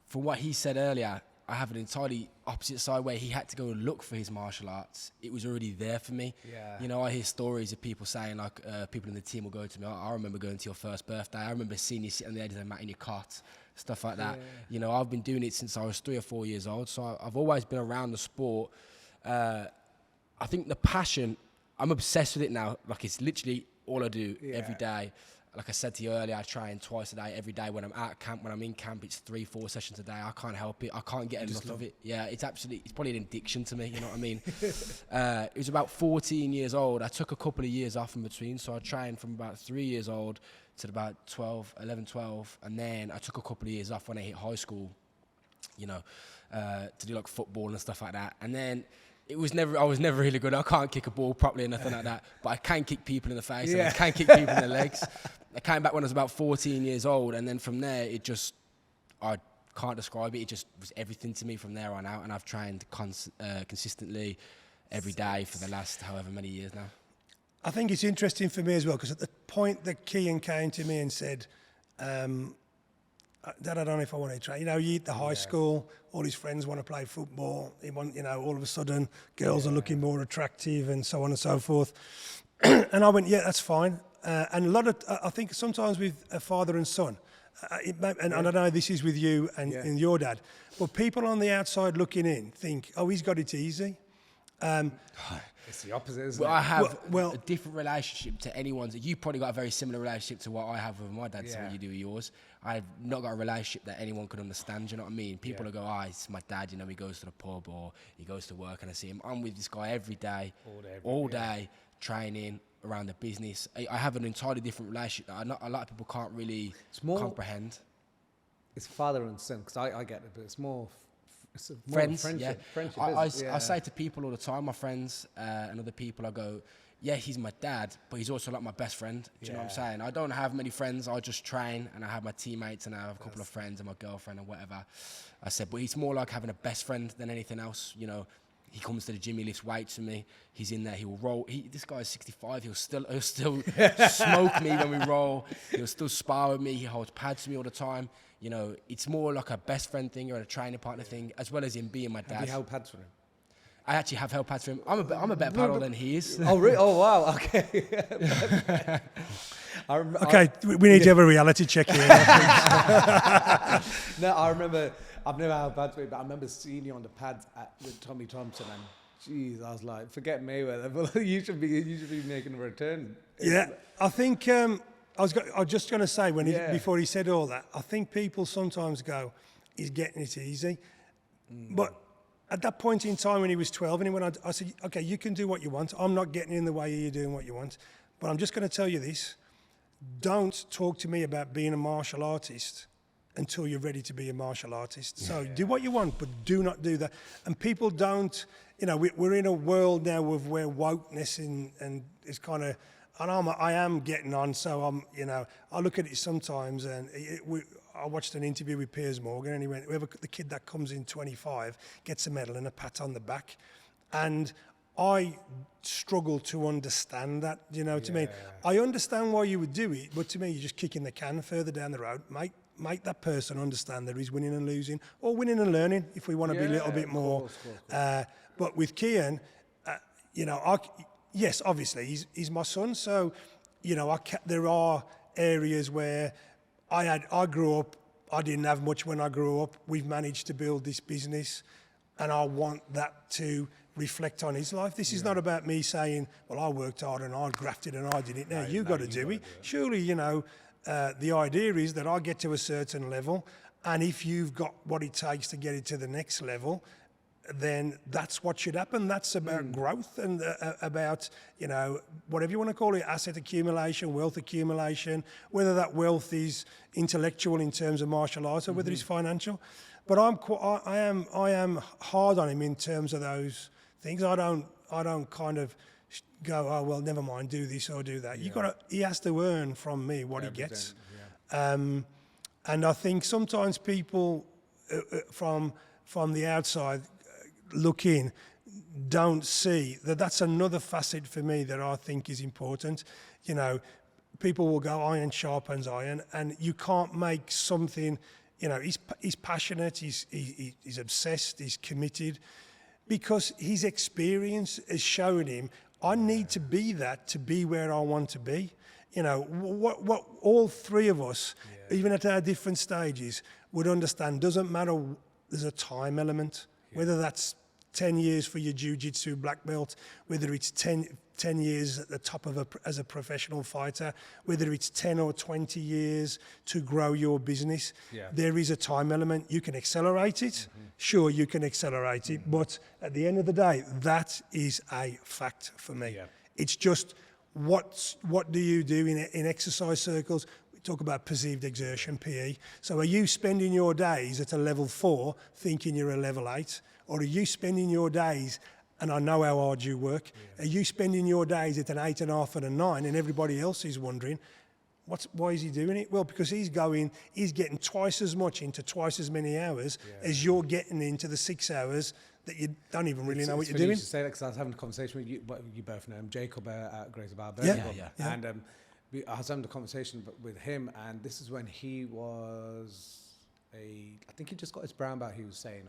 D: from what he said earlier, I have an entirely opposite side where he had to go and look for his martial arts. It was already there for me. Yeah. I hear stories of people saying, like, people in the team will go to me, I remember going to your first birthday. I remember seeing you sit on the edge of the mat in your cot, stuff like that. Yeah. I've been doing it since I was 3 or 4 years old. So I've always been around the sport. I think the passion, I'm obsessed with it now. Like, it's literally all I do every day. Like I said to you earlier, I train twice a day, every day. When I'm at camp, when I'm in camp, it's 3-4 sessions a day. I can't help it. I can't get enough of it. Yeah, it's probably an addiction to me, you know what I mean? It was about 14 years old. I took a couple of years off in between. So I trained from about 3 years old to about 11, 12. And then I took a couple of years off when I hit high school, to do like football and stuff like that. And then I was never really good. I can't kick a ball properly or nothing like that, but I can kick people in the face and I can kick people in the legs. I came back when I was about 14 years old, and then from there, I can't describe it. It just was everything to me from there on out, and I've trained consistently every day for the last however many years now.
C: I think it's interesting for me as well, because at the point that Kean came to me and said, Dad, I don't know if I want to train. You know, you at the high school, all his friends want to play football. All of a sudden, girls are looking more attractive and so on and so forth. And I went, yeah, that's fine. And a lot of, I think sometimes with a father and son, I don't know, this is with you and your dad, but people on the outside looking in think, oh, he's got it easy.
B: It's the opposite, isn't it?
D: I have a different relationship to anyone's. You probably got a very similar relationship to what I have with my dad to what you do with yours. I've not got a relationship that anyone could understand, you know what I mean? People will go, it's my dad, you know, he goes to the pub or he goes to work and I see him. I'm with this guy every day, all day, training around the business. I have an entirely different relationship that a lot of people can't really comprehend.
B: It's father and son, because I get it, but it's more... It's more
D: friends,
B: friendship. Friendship
D: I say to people all the time, my friends and other people, I go, yeah, he's my dad, but he's also like my best friend. Do you know what I'm saying? I don't have many friends. I just train and I have my teammates and I have a couple of friends and my girlfriend and whatever. I said, but he's more like having a best friend than anything else. You know, he comes to the gym, he lifts weights with me. He's in there, he will roll. This guy is 65. He'll still smoke me when we roll. He'll still spar with me. He holds pads with me all the time. You know, it's more like a best friend thing or a training partner thing, as well as him being my dad.
B: Have you held pads for him?
D: I actually have held pads for him. I'm a better paddler than he is.
B: Oh, really? Oh, wow. Okay.
C: We need to have a reality check here.
B: No, I remember, I've never held pads for him, but I remember seeing you on the pads with Tommy Thompson, and geez, I was like, forget Mayweather, but you should be making a return.
C: Yeah, I think... I was just going to say, before he said all that, I think people sometimes go, he's getting it easy. But at that point in time when he was 12, and I said, okay, you can do what you want. I'm not getting in the way of you doing what you want. But I'm just going to tell you this. Don't talk to me about being a martial artist until you're ready to be a martial artist. So do what you want, but do not do that. And people don't, we're in a world now of where wokeness and is kind of... And I am getting on, so I look at it sometimes, and I watched an interview with Piers Morgan, and he went, the kid that comes in 25 gets a medal and a pat on the back. And I struggle to understand that, to me. I understand why you would do it, but to me, you're just kicking the can further down the road. Make that person understand there is winning and losing, or winning and learning, if we want to be a little bit more. Course. But with Kean, yes, obviously, he's my son, so, there are areas where I grew up, I didn't have much when I grew up. We've managed to build this business, and I want that to reflect on his life. This is not about me saying, well, I worked hard and I grafted and I did it. Now, you've got to do it. Surely, the idea is that I get to a certain level, and if you've got what it takes to get it to the next level, then that's what should happen. That's about growth and about, whatever you want to call it, asset accumulation, wealth accumulation, whether that wealth is intellectual in terms of martial arts or whether it's financial. But I am hard on him in terms of those things. I don't kind of go, oh, well, never mind, do this or do that. He has to earn from me what he gets. And I think sometimes people from the outside look in, don't see that's another facet for me that I think is important. People will go, iron sharpens iron, and you can't make something, he's passionate, he's obsessed, he's committed, because his experience has shown him, I need to be that to be where I want to be. What all three of us, even at our different stages, would understand, doesn't matter, there's a time element. Whether that's 10 years for your jiu-jitsu black belt, whether it's 10 years at the top as a professional fighter, whether it's 10 or 20 years to grow your business, there is a time element. You can accelerate it. Sure, you can accelerate it. But at the end of the day, that is a fact for me. It's just what do you do in exercise circles? Talk about perceived exertion, PE. So are you spending your days at a level 4 thinking you're a level 8? Or are you spending your days, and I know how hard you work, are you spending your days at an 8.5 and a 9 and everybody else is wondering, why is he doing it? Well, because he's getting twice as much into twice as many hours as you're getting into the 6 hours that you don't even really know what you're doing.
B: You should say that because I was having a conversation with you, you both know him, Jacob at Grace Bar.
C: Yeah.
B: And I was having a conversation with him, and this is when he was I think he just got his brown belt, he was saying,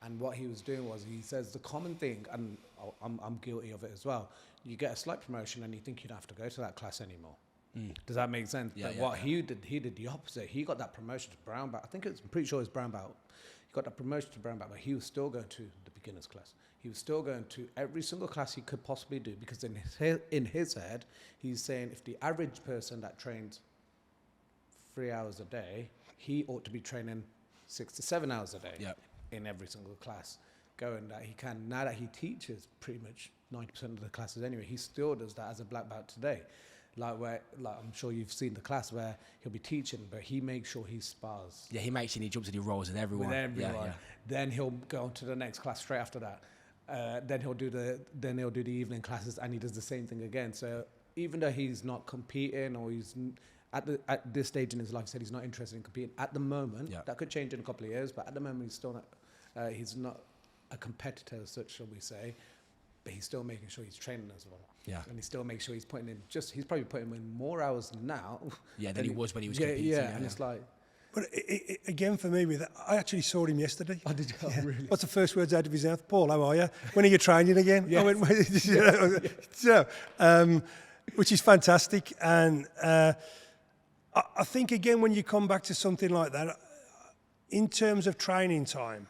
B: and what he was doing was, he says the common thing, and I'm guilty of it as well, you get a slight promotion and you think you don't have to go to that class anymore. Does that make sense? But what he did the opposite. He got that promotion to brown belt. I'm pretty sure it's brown belt. He got that promotion to brown belt, but he was still going to the beginners class. He was still going to every single class he could possibly do, because in his head, he's saying if the average person that trains 3 hours a day, he ought to be training 6 to 7 hours a day in every single class. Going that he can, now that he teaches pretty much 90% of the classes anyway, he still does that as a black belt today. Like I'm sure you've seen the class where he'll be teaching, but he makes sure he spars.
D: Yeah, he makes sure he jumps and he rolls with everyone.
B: Yeah. Then he'll go on to the next class straight after that. Then he'll do the evening classes, and he does the same thing again. So even though he's not competing, or he's at this stage in his life, he said he's not interested in competing at the moment. That could change in a couple of years, but at the moment he's still not. He's not a competitor as such, shall we say. But he's still making sure he's training as well. Yeah. And he still makes sure he's putting in he's probably putting in more hours now. Yeah,
D: than he was when he was competing.
B: Yeah, and it's like.
C: But again, for me, I actually saw him yesterday.
B: Oh, did you? Oh, really?
C: What's the first words out of his mouth? Paul, how are you? When are you training again?
B: Yes.
C: Which is fantastic. And I think, again, when you come back to something like that, in terms of training time,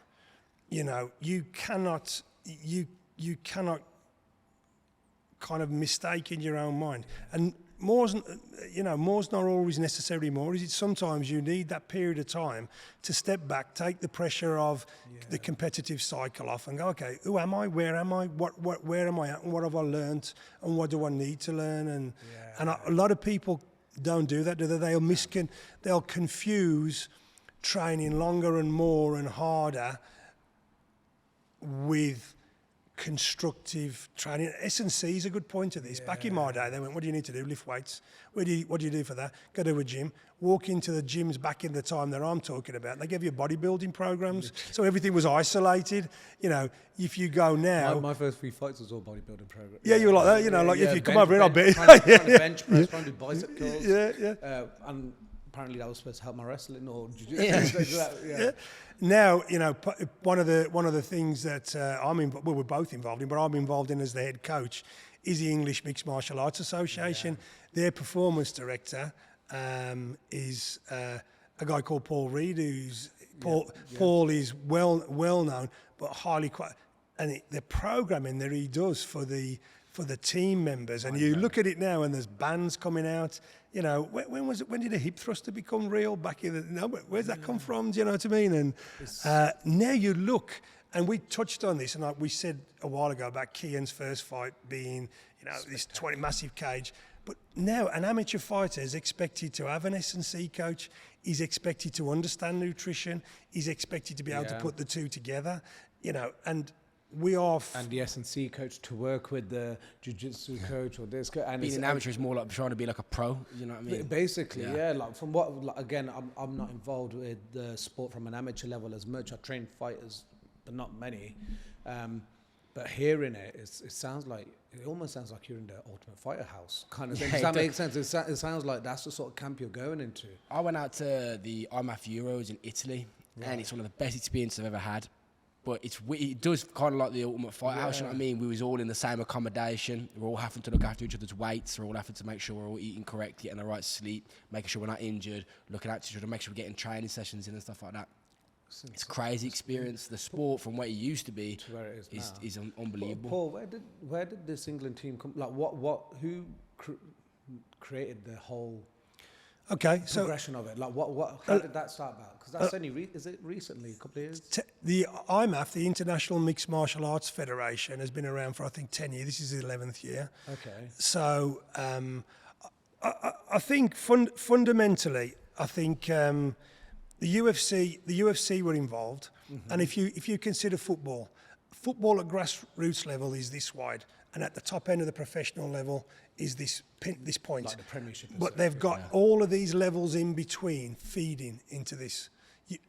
C: you cannot kind of mistake in your own mind. And more's not always necessarily more, is it? Sometimes you need that period of time to step back, take the pressure of the competitive cycle off, and go, okay, who am I? Where am I? Where am I at? And what have I learnt? And what do I need to learn? And a lot of people don't do that, do they? They'll confuse training longer and more and harder with constructive training. S&C is a good point of this. Back in my day, they went, what do you need to do? Lift weights. What do you do for that? Go to a gym. Walk into the gyms back in the time that I'm talking about. They gave you bodybuilding programs. So everything was isolated. If you go now...
B: My first 3 fights was all bodybuilding programs.
C: Yeah, you were like that. If you come over here, I'll be...
B: Trying to bench press, trying to do bicep curls. And apparently that was supposed to help my wrestling or jiu-jitsu.
C: Now, one of the things that we're both involved in, but I'm involved in as the head coach, is the English Mixed Martial Arts Association. Their performance director is a guy called Paul Reed, Paul is well known, but highly the programming that he does for the team members, and you look at it now, and there's bands coming out. When did a hip thruster become real? Back in where's that come from? Do you know what I mean? And now you look, and we touched on this, and we said a while ago about Kean's first fight being, this 20 massive cage. But now an amateur fighter is expected to have an S&C coach. He's expected to understand nutrition. He's expected to be able to put the two together. And we are...
B: and the S&C coach to work with the jiu-jitsu coach or this coach. And
D: being an amateur is more like trying to be like a pro, you know what I mean?
B: Basically, like from what, again, I'm not involved with the sport from an amateur level as much. I train fighters, but not many. But hearing it almost sounds like you're in the Ultimate Fighter house kind of thing. Does that make sense? It sounds like that's the sort of camp you're going into.
D: I went out to the IMAF Euros in Italy, and it's one of the best experiences I've ever had. But it does kind of like the Ultimate Fighter house, you know what I mean? We was all in the same accommodation. We're all having to look after each other's weights. We're all having to make sure we're all eating correct, getting the right sleep, making sure we're not injured, looking out to each other, make sure we're getting training sessions in and stuff like that. It's a crazy experience. The sport from where it used to be to where it is unbelievable.
B: Paul, where did this England team come? Like, who created the whole progression of it? Like, how did that start about? Because that's only is it recently, a couple of years?
C: The IMAF, the International Mixed Martial Arts Federation, has been around for I think 10 years. This is the 11th year. Okay. So I think fundamentally, I think. The UFC were involved, and if you consider football at grassroots level is this wide, and at the top end of the professional level is this point.
B: Like the Premiership.
C: But they've got all of these levels in between feeding into this.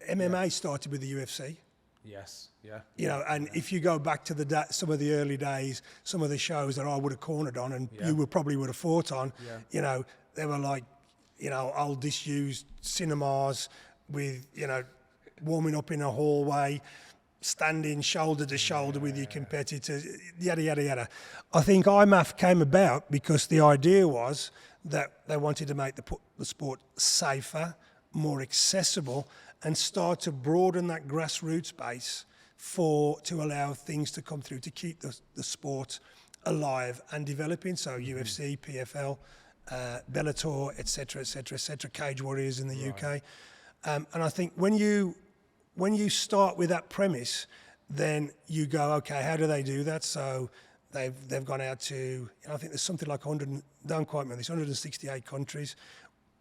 C: MMA started with the UFC.
B: Yes, yeah.
C: You know, and if you go back to some of the early days, some of the shows that I would have cornered on and you probably would have fought on, you know, they were like, you know, old disused cinemas with, you know, warming up in a hallway, standing shoulder to shoulder with your competitors, yada, yada, yada. I think IMAF came about because the idea was that they wanted to make the sport safer, more accessible, and start to broaden that grassroots base to allow things to come through to keep the sport alive and developing. So UFC, PFL, Bellator, etc., Cage Warriors in the UK. And I think when you start with that premise, then you go, okay, how do they do that? So they've gone out to, you know, I think there's something like 168 countries.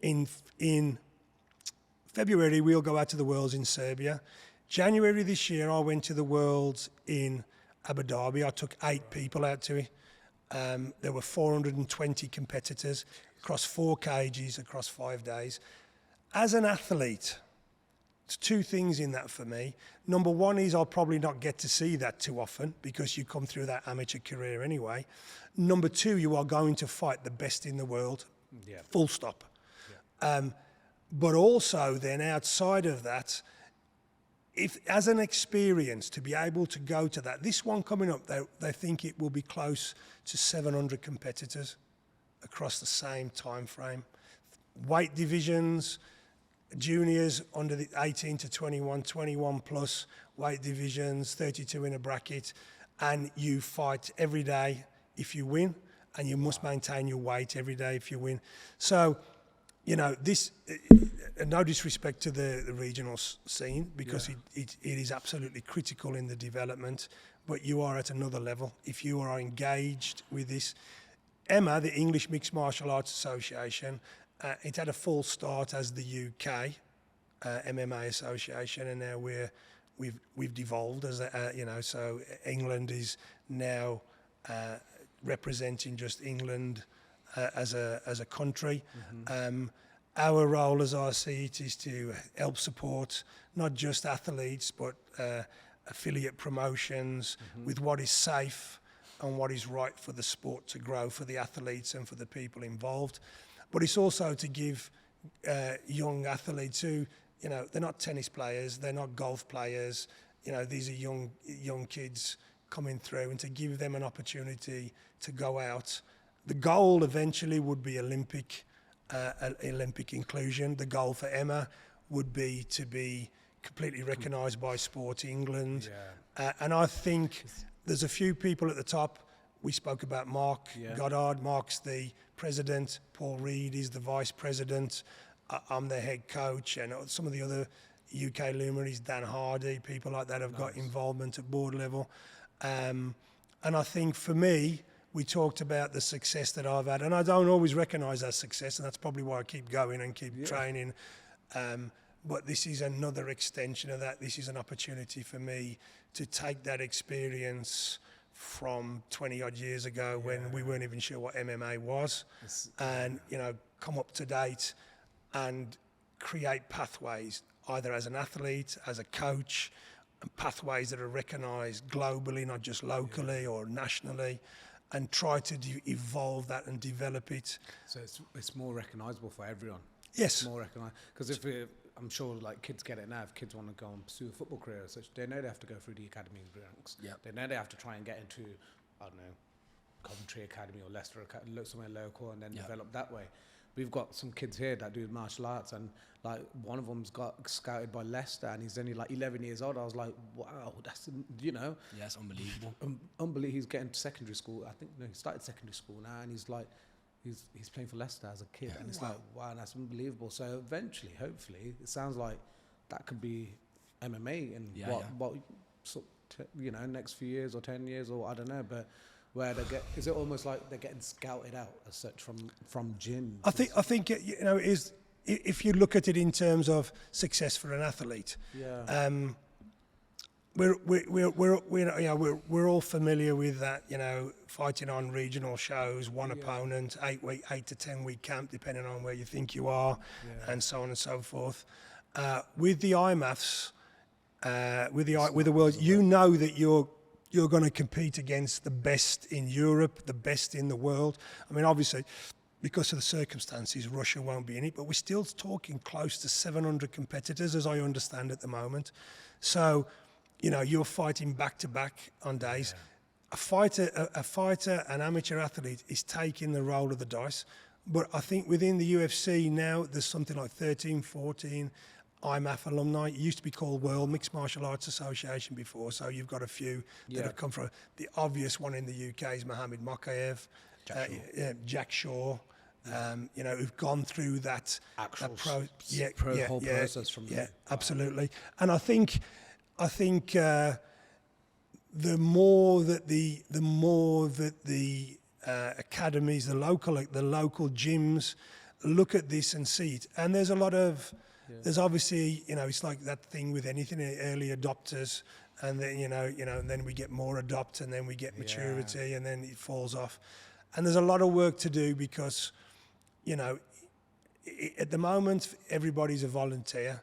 C: In February, we'll go out to the Worlds in Serbia. January this year, I went to the Worlds in Abu Dhabi. I took 8 people out to it. There were 420 competitors across 4 cages, across 5 days. As an athlete, there's 2 things in that for me. Number one is I'll probably not get to see that too often because you come through that amateur career anyway. Number 2, you are going to fight the best in the world, full stop. Yeah. But also then outside of that, if as an experience to be able to go to that, this one coming up, they think it will be close to 700 competitors across the same time frame. Weight divisions, juniors under the 18 to 21, 21 plus weight divisions, 32 in a bracket, and you fight every day if you win, and you must maintain your weight every day if you win. So, you know, this, no disrespect to the regional scene, because it is absolutely critical in the development, but you are at another level if you are engaged with this. EMMA, the English Mixed Martial Arts Association, it had a full start as the UK MMA Association, and now we've devolved as a, you know, so England is now representing just England as a country. Mm-hmm. Our role, as I see it, is to help support not just athletes but affiliate promotions with what is safe and what is right for the sport to grow, for the athletes and for the people involved. But it's also to give young athletes who, you know, they're not tennis players, they're not golf players, you know, these are young kids coming through, and to give them an opportunity to go out. The goal eventually would be Olympic inclusion. The goal for EMMA would be to be completely recognised by Sport England. Yeah. And I think there's a few people at the top. We spoke about Mark Goddard. Mark's the president. Paul Reed is the vice president. I'm the head coach, and some of the other UK luminaries, Dan Hardy, people like that have got involvement at board level. And I think for me, we talked about the success that I've had, and I don't always recognise that success, and that's probably why I keep going and keep training. But this is another extension of that. This is an opportunity for me to take that experience from 20 odd years ago when we weren't even sure what MMA was, and, you know, come up to date and create pathways, either as an athlete, as a coach, and pathways that are recognised globally, not just locally or nationally, and try to evolve that and develop it.
B: So it's more recognisable for everyone.
C: Yes.
B: It's more recognised. Because I'm sure like kids get it now, if kids want to go and pursue a football career, such, they know they have to go through the academy ranks. Yep. They know they have to try and get into, I don't know, Coventry Academy or Leicester Academy, look somewhere local and then develop that way. We've got some kids here that do martial arts, and like one of them's got scouted by Leicester, and he's only like 11 years old. I was like, wow, that's, you know.
D: Yeah, it's unbelievable.
B: Unbelievable. He's getting to secondary school. I think, no, he started secondary school now, and he's like, he's playing for Leicester as a kid, and it's like, wow, that's unbelievable. So eventually, hopefully, it sounds like that could be MMA in what sort of, you know, next few years or 10 years, or I don't know, but where they get, is it almost like they're getting scouted out as such from gyms?
C: I think you know, is if you look at it in terms of success for an athlete, we're all familiar with that, fighting on regional shows, one opponent, 8 to 10 week camp, depending on where you think you are, and so on and so forth. With the IMAFs, with the world, that you're going to compete against the best in Europe, the best in the world. I mean, obviously, because of the circumstances, Russia won't be in it, but we're still talking close to 700 competitors, as I understand at the moment. So, you're fighting back to back on days. A fighter, an amateur athlete, is taking the roll of the dice. But I think within the UFC now, there's something like 13, 14 IMAF alumni. It used to be called World Mixed Martial Arts Association before, so you've got a few that have come from. The obvious one in the UK is Mohamed Mokaev, Jack Shaw. Who've gone through that process from absolutely. And I think the more that the academies, the local gyms look at this and see it, and there's a lot of there's obviously it's like that thing with anything, early adopters, and then and then we get more adopt, and then we get maturity, and then it falls off, and there's a lot of work to do because at the moment everybody's a volunteer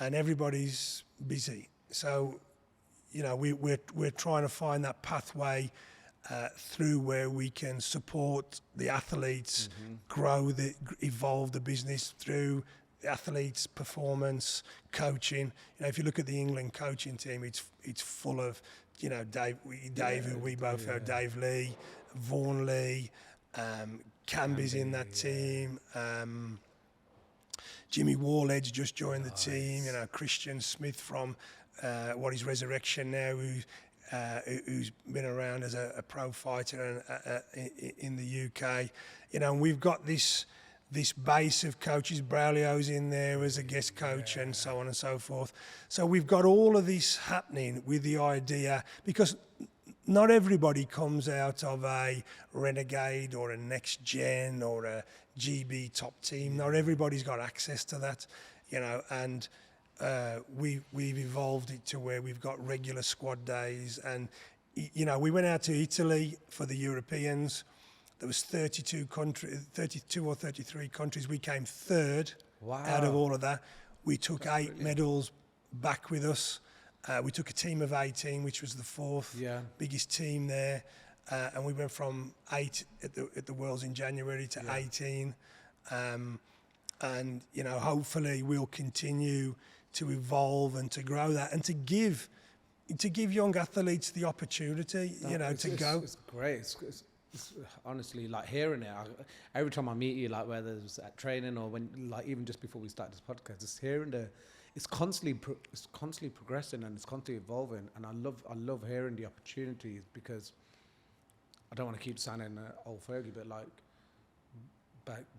C: and everybody's busy. So, we're trying to find that pathway through where we can support the athletes, evolve the business through the athletes' performance, coaching. If you look at the England coaching team, it's full of, Dave, who we both know, Dave Lee, Vaughan Lee, Canby's in that team. Jimmy Warledge just joined the team. Christian Smith from what is Resurrection now, who's been around as a pro fighter in the UK. And we've got this base of coaches. Braulio's in there as a guest coach, and so on and so forth. So we've got all of this happening with the idea, because not everybody comes out of a Renegade or a Next Gen or a GB top team. Not everybody's got access to that, and we've evolved it to where we've got regular squad days. And, we went out to Italy for the Europeans. There was 32 or 33 countries. We came third out of all of that. We took 8 medals back with us. We took a team of 18, which was the fourth biggest team there, and we went from 8 at the Worlds in January to 18, and hopefully we'll continue to evolve and to grow that, and to give young athletes the opportunity, go.
B: It's great. It's honestly, like, hearing it, every time I meet you, like whether it's at training or when, like, even just before we start this podcast, just hearing it's constantly progressing and it's constantly evolving, and I love hearing the opportunities, because I don't want to keep sounding old Fergie, but like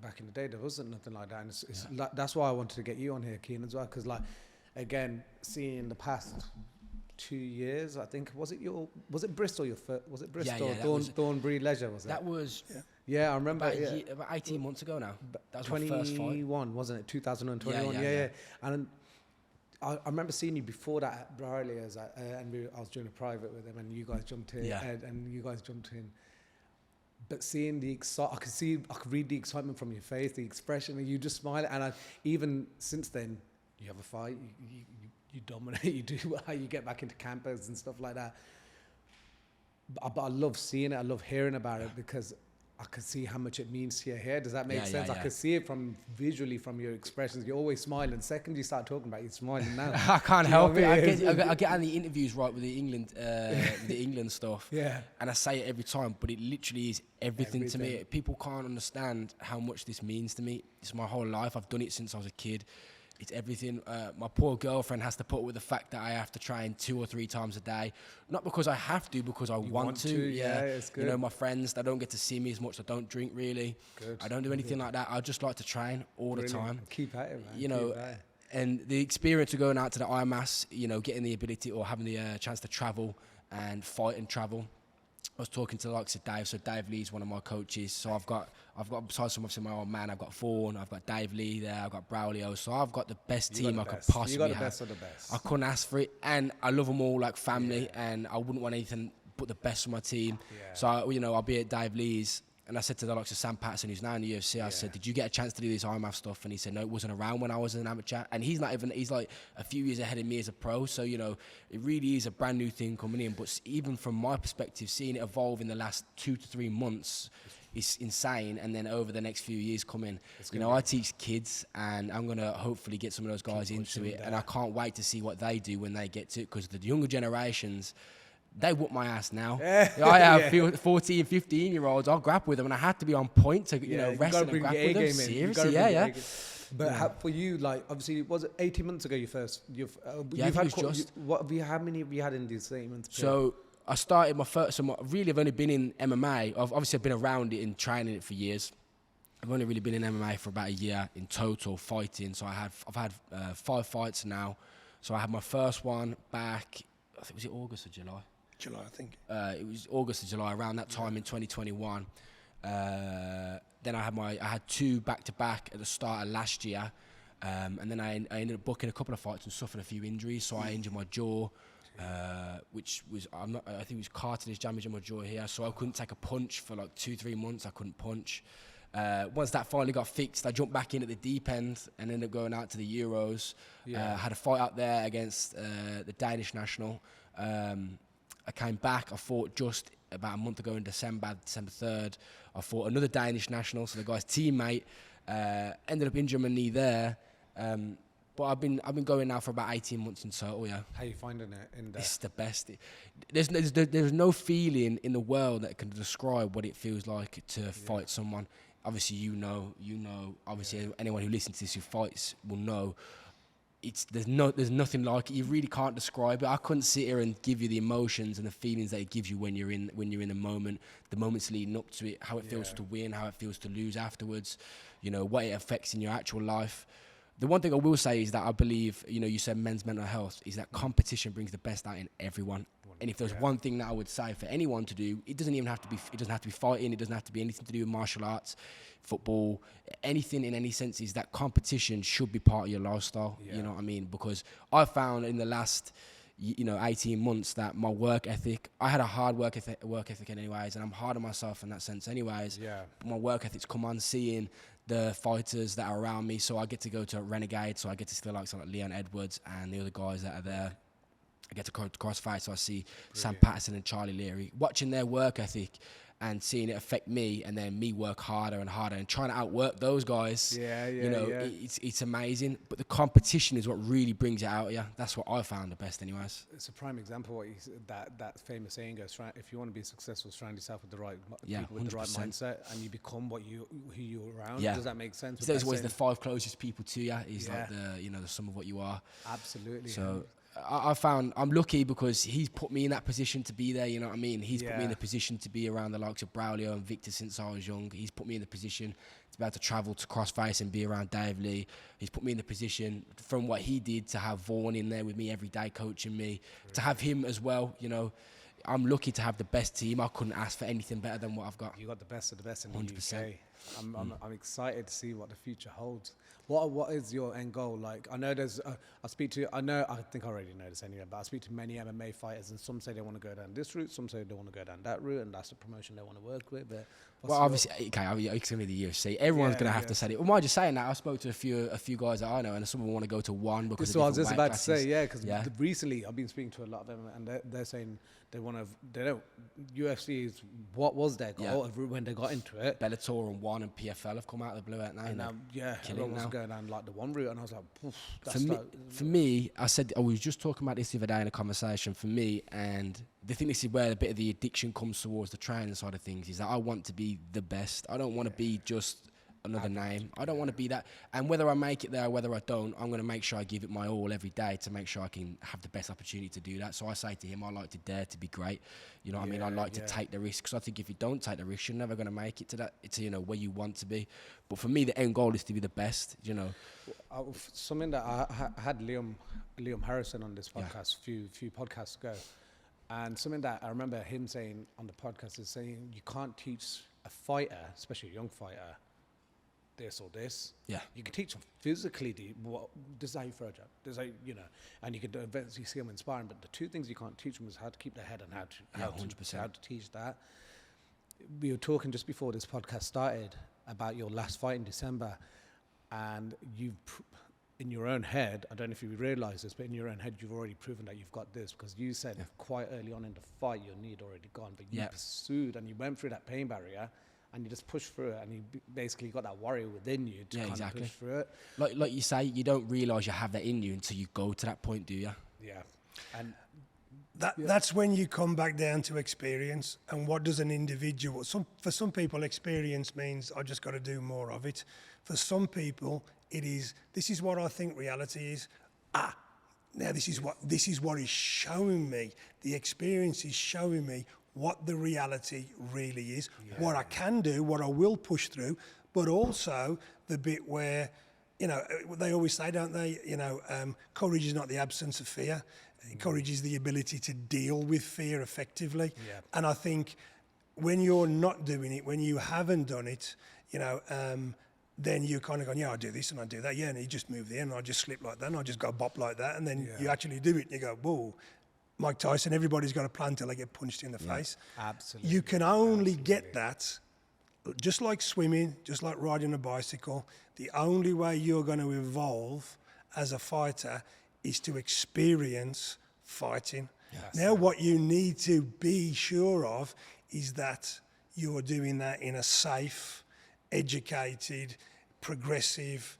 B: back in the day there wasn't nothing like that, and it's like, that's why I wanted to get you on here, Kean, as well, because, like, again, seeing the past 2 years, I think, was it Bristol Thornbury Leisure, was it?
D: That was
B: I remember
D: about 18 months ago now. That was
B: 21,
D: my first fight.
B: Wasn't it? 2021. Yeah. And I remember seeing you before that at Braulio's, and I was doing a private with him, and you guys jumped in, and you guys jumped in. But seeing I could read the excitement from your face, the expression, and you just smile. And even since then, you have a fight, you dominate, you do how you get back into campers and stuff like that. But I love seeing it, I love hearing about it, because I could see how much it means to your hair. Does that make sense? I could see it visually from your expressions. You're always smiling. Second you start talking about it, you're smiling now.
D: I can't help it. I get on the interviews right with the England stuff. Yeah. And I say it every time, but it literally is everything to me. People can't understand how much this means to me. It's my whole life. I've done it since I was a kid. It's everything. My poor girlfriend has to put up with the fact that I have to train 2 or 3 times a day. Not because I have to, because I want to. Yeah, it's good. My friends, they don't get to see me as much. I don't drink really. Good. I don't do anything like that. I just like to train all the time.
B: Keep at it, man.
D: And the experience of going out to the IMAS, getting the ability or having the chance to travel and fight and travel, I was talking to the likes of Dave. So Dave Lee's one of my coaches. So I've got besides some of my old man, I've got Vaughan, I've got Dave Lee there, I've got Braulio. So I've got the best team I could possibly have.
B: You got the best of the best.
D: I couldn't ask for it, and I love them all like family, and I wouldn't want anything but the best for my team. Yeah. So I'll be at Dave Lee's. And I said to the likes of Sam Patterson, who's now in the UFC, I said, did you get a chance to do this IMAF stuff? And he said, no, it wasn't around when I was an amateur. And he's like a few years ahead of me as a pro. So, it really is a brand new thing coming in. But even from my perspective, seeing it evolve in the last 2 to 3 months is insane. And then over the next few years coming, I teach kids, and I'm going to hopefully get some of those guys into it. And I can't wait to see what they do when they get to it, because the younger generations, they whoop my ass now. I have 14, 15-year-olds. I'll grapple with them, and I have to be on point to, wrestle and grapple with them. Seriously,
B: But for you, like, obviously, was it 18 months ago how many have you had in these 18 months?
D: So I started my first, really I've only been in MMA. I've been around it and training it for years. I've only really been in MMA for about a year in total, fighting. So I've had 5 fights now. So I had my first one back, I think, was it August or July?
C: July, I think.
D: It was August or July, around that time in 2021. Then I had 2 back-to-back at the start of last year. And then I ended up booking a couple of fights and suffered a few injuries. So I injured my jaw, which was, I think it was cartilage damage in my jaw here. So I couldn't take a punch for like 2-3 months. I couldn't punch. Once that finally got fixed, I jumped back in at the deep end and ended up going out to the Euros. Had a fight out there against the Danish national. I came back. I fought just about a month ago in December 3rd. I fought another Danish national, so the guy's teammate. Ended up injuring my knee there. But I've been going now for about 18 months in total. Yeah.
B: How are you finding it?
D: It's the best. There's no feeling in the world that can describe what it feels like to fight someone. Obviously, you know. Obviously, anyone who listens to this who fights will know. There's nothing like it. You really can't describe it. I couldn't sit here and give you the emotions and the feelings that it gives you when you're in the moment, the moments leading up to it, how it feels to win, how it feels to lose afterwards, what it affects in your actual life. The one thing I will say is that I believe, you said men's mental health, is that competition brings the best out in everyone. And if there's one thing that I would say for anyone to do, it doesn't have to be fighting, it doesn't have to be anything to do with martial arts, football, anything in any sense, is that competition should be part of your lifestyle. You know what I mean? Because I found in the last 18 months that my work ethic, I had a hard work ethic anyways, and I'm hard on myself in that sense anyways. But my work ethic's come on seeing the fighters that are around me. So I get to go to Renegade, so I get to see the likes of like Leon Edwards and the other guys that are there. I get to crossfight, so I see Sam Patterson and Charlie Leary. Watching their work ethic and seeing it affect me, and then me work harder and harder and trying to outwork those guys. It's amazing. But the competition is what really brings it out. Yeah, that's what I found the best, anyways.
B: It's a prime example of what that famous saying goes: if you want to be successful, surround yourself with the right people with 100%. The right mindset, and you become who you're around. Does that make sense?
D: There's always the 5 closest people to you. Is like the sum of what you are.
B: Absolutely.
D: So. I found I'm lucky because he's put me in that position to be there, you know what I mean? He's put me in the position to be around the likes of Braulio and Victor since I was young. He's put me in the position to be able to travel to Crossface and be around Dave Lee. He's put me in the position from what he did to have Vaughan in there with me every day coaching me, to have him as well, I'm lucky to have the best team. I couldn't ask for anything better than what I've got.
B: You got the best of the best in the
D: 100%.
B: UK. I'm excited to see what the future holds. What is your end goal? Like, I know I think I already know this anyway, but I speak to many MMA fighters, and some say they want to go down this route, some say they want to go down that route, and that's the promotion they want to work with. But
D: obviously, it's going to be the UFC. Everyone's going to have to say it. Well, am I just saying that? I spoke to a few guys that I know, and some of them want to go to one because
B: so I was just about to say, because recently I've been speaking to a lot of them, and they're saying UFC is what was their goal when they got into it.
D: Bellator and One and PFL have come out of the blue out now.
B: And everyone was going down like the one route, and I was like,
D: for me, I was just talking about this the other day in a conversation. For me, and I think this is where a bit of the addiction comes towards the training side of things, is that I want to be the best. I don't want to be just another name. I don't want to be that. And whether I make it there or whether I don't, I'm going to make sure I give it my all every day to make sure I can have the best opportunity to do that. So I say to him, I like to dare to be great. You know what I mean? I like to take the risk, because I think if you don't take the risk, you're never going to make it to that. It's where you want to be. But for me, the end goal is to be the best.
B: Something that I had Liam Harrison on this podcast a few podcasts ago. And something that I remember him saying on the podcast is saying you can't teach a fighter, especially a young fighter, this or this.
D: Yeah.
B: You can teach them physically, this is how you throw a jab, this is how and you can eventually see them inspiring, but the two things you can't teach them is how to keep their head and how to teach that. We were talking just before this podcast started about your last fight in December, and in your own head, I don't know if you realize this, but in your own head, you've already proven that you've got this, because you said quite early on in the fight, your knee had already gone, but you pursued and you went through that pain barrier and you just pushed through it, and you basically got that warrior within you to kind of push through it.
D: Like you say, you don't realize you have that in you until you go to that point, do you?
B: Yeah. And
C: that's when you come back down to experience, and what does an individual, for some people, experience means I just got to do more of it. For some people, it is, this is what I think reality is. Now this is what is showing me. The experience is showing me what the reality really is, what I can do, what I will push through, but also the bit where, they always say, don't they, courage is not the absence of fear. Courage is the ability to deal with fear effectively. Yeah. And I think when you're not doing it, when you haven't done it, then you're kind of going, I do this and I do that. Yeah, and you just move there and I just slip like that and I just go bop like that. And then you actually do it and you go, whoa, Mike Tyson, everybody's got a plan till they get punched in the face.
B: Absolutely.
C: You can only get that, just like swimming, just like riding a bicycle. The only way you're going to evolve as a fighter is to experience fighting. Yes. Now, what you need to be sure of is that you're doing that in a safe, educated, progressive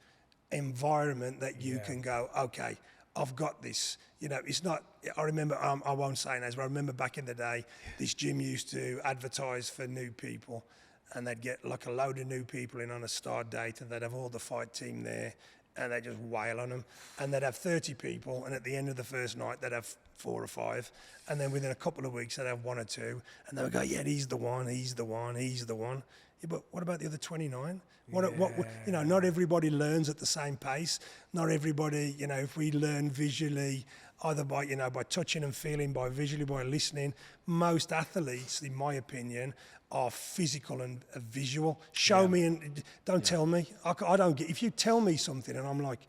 C: environment that you can go, okay, I've got this. It's not, I remember, I won't say names, but I remember back in the day, this gym used to advertise for new people, and they'd get like a load of new people in on a start date, and they'd have all the fight team there, and they'd just wail on them. And they'd have 30 people, and at the end of the first night, they'd have 4 or 5. And then within a couple of weeks, they'd have 1 or 2. And they would go, he's the one, he's the one, he's the one. Yeah, but what about the other 29? Not everybody learns at the same pace. Not everybody, if we learn visually, either by touching and feeling, by visually, by listening. Most athletes, in my opinion, are physical and visual. Show me and don't tell me. I don't get. If you tell me something and I'm like,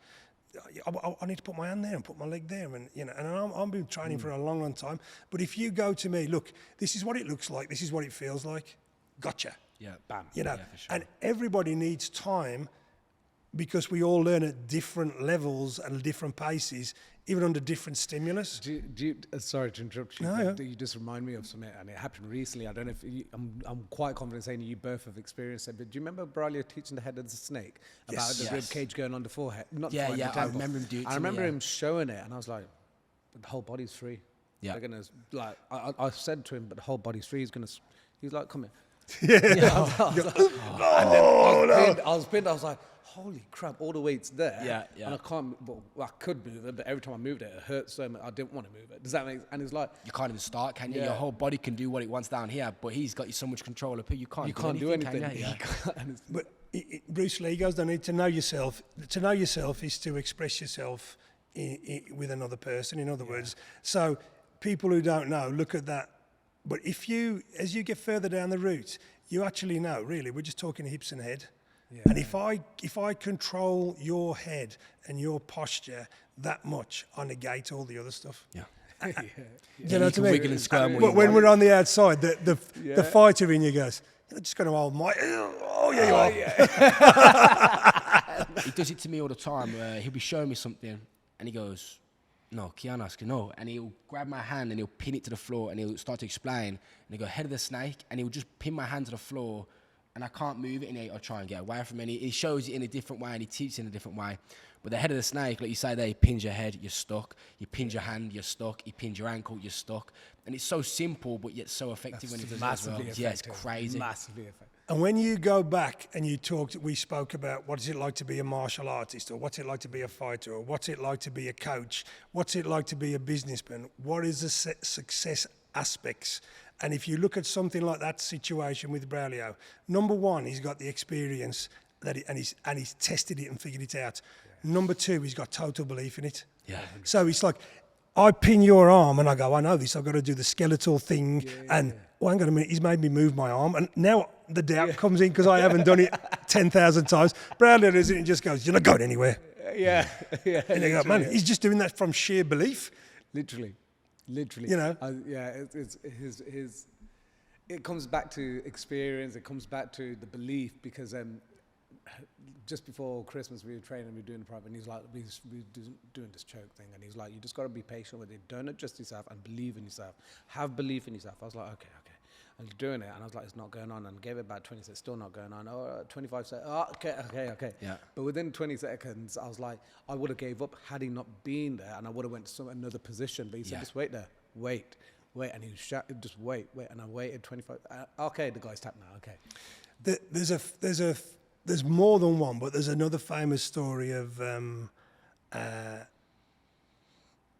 C: I need to put my hand there and put my leg there, and I've been training for a long, long time. But if you go to me, look, this is what it looks like. This is what it feels like. Gotcha.
D: Yeah, bam.
C: For sure.
D: And
C: everybody needs time, because we all learn at different levels and different paces, even under different stimulus.
B: Sorry to interrupt you.
C: No,
B: you just remind me of something, and it happened recently. I don't know if I'm quite confident saying you both have experienced it, but do you remember Braulio teaching the head of the snake about the rib cage going on the forehead? Not the forehead, the temple.
D: I remember him doing it.
B: I remember him showing it, and I was like, but the whole body's free.
D: Yeah.
B: They're gonna I said to him, but the whole body's free. He's like, come here. I was pinned. I was like, holy crap, all the weight's there.
D: Yeah.
B: And I can't, I could move it, but every time I moved it, it hurt so much. I didn't want to move it. Does that make sense? And it's like,
D: you can't even start, can you? Your whole body can do what it wants down here, but he's got you so much control up here, you can't do anything. Can you?
C: But Bruce Lee goes, don't need to know yourself. To know yourself is to express yourself with another person, in other words. So people who don't know, look at that. But as you get further down the route, you actually know, really, we're just talking hips and head. Yeah. And if I control your head and your posture that much, I negate all the other stuff.
D: Yeah.
C: Do you know what I mean?
D: Wiggle and squirm.
C: But when we're on the outside, the fighter in you goes, I'm just going to hold my... Oh, yeah, you are.
D: Yeah. He does it to me all the time. He'll be showing me something, and he goes... No, Kean asks, no. And he'll grab my hand and he'll pin it to the floor and he'll start to explain. And he'll go, head of the snake. And he'll just pin my hand to the floor and I can't move it. And I'll try and get away from it. He shows it in a different way and he teaches in a different way. But the head of the snake, like you say there, he pins your head, you're stuck. You pin your hand, you're stuck. He pins your ankle, you're stuck. And it's so simple, but yet so effective when he does it as well.
B: Effective.
D: Yeah, it's crazy.
B: Massively effective.
C: And when you go back and we spoke about what is it like to be a martial artist, or what's it like to be a fighter, or what's it like to be a coach, what's it like to be a businessman, what is the success aspects? And if you look at something like that situation with Braulio, number one, he's got the experience and he's tested it and figured it out. Yeah. Number two, he's got total belief in it.
D: Yeah.
C: So it's like, I pin your arm and I go, I know this, I've got to do the skeletal thing. Well, hang on a minute, he's made me move my arm. And now the doubt comes in because I haven't done it 10,000 times. Bradley does it and just goes, you're not going anywhere.
B: Yeah.
C: And you go, man, he's just doing that from sheer belief.
B: Literally.
C: You know?
B: It comes back to experience. It comes back to the belief because just before Christmas we were training, we were doing the private, and he's like, we doing this choke thing, and he's like, you just got to be patient with it. Don't adjust yourself and believe in yourself. Have belief in yourself. I was like, okay. I was doing it, and I was like, it's not going on, and gave it about 20 seconds, still not going on. 25 seconds, okay.
D: Yeah.
B: But within 20 seconds, I was like, I would have gave up had he not been there, and I would have went to another position. But he said, just wait there, wait, and he just wait, and I waited 25. Okay, the guy's tapped now. Okay.
C: There's more than one, but there's another famous story of, I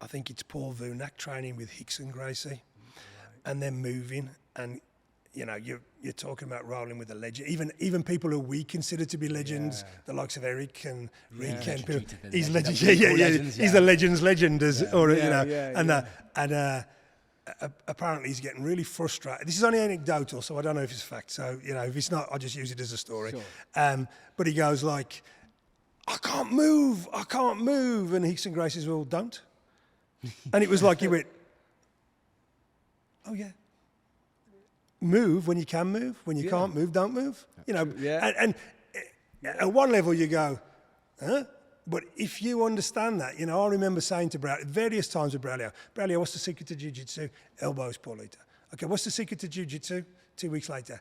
C: think it's Paul Vunak training with Hicks and Gracie, and then moving, and you know, you're talking about rolling with a legend. Even people who we consider to be legends, the likes of Eric and Rick and people, he's legend. He's the legend's legend, apparently he's getting really frustrated. This is only anecdotal, so I don't know if it's fact. So, you know, if it's not, I'll just use it as a story. Sure. But he goes like, I can't move. And Hicks and Grace says, well, don't. And it was like he went, oh, yeah. Move when you can move. When you can't move, don't move. You know, and at one level you go, huh? But if you understand that, you know, I remember saying to Braulio, various times with Braulio, what's the secret to jiu-jitsu? Elbows, Paulita. Okay, what's the secret to jiu-jitsu? 2 weeks later,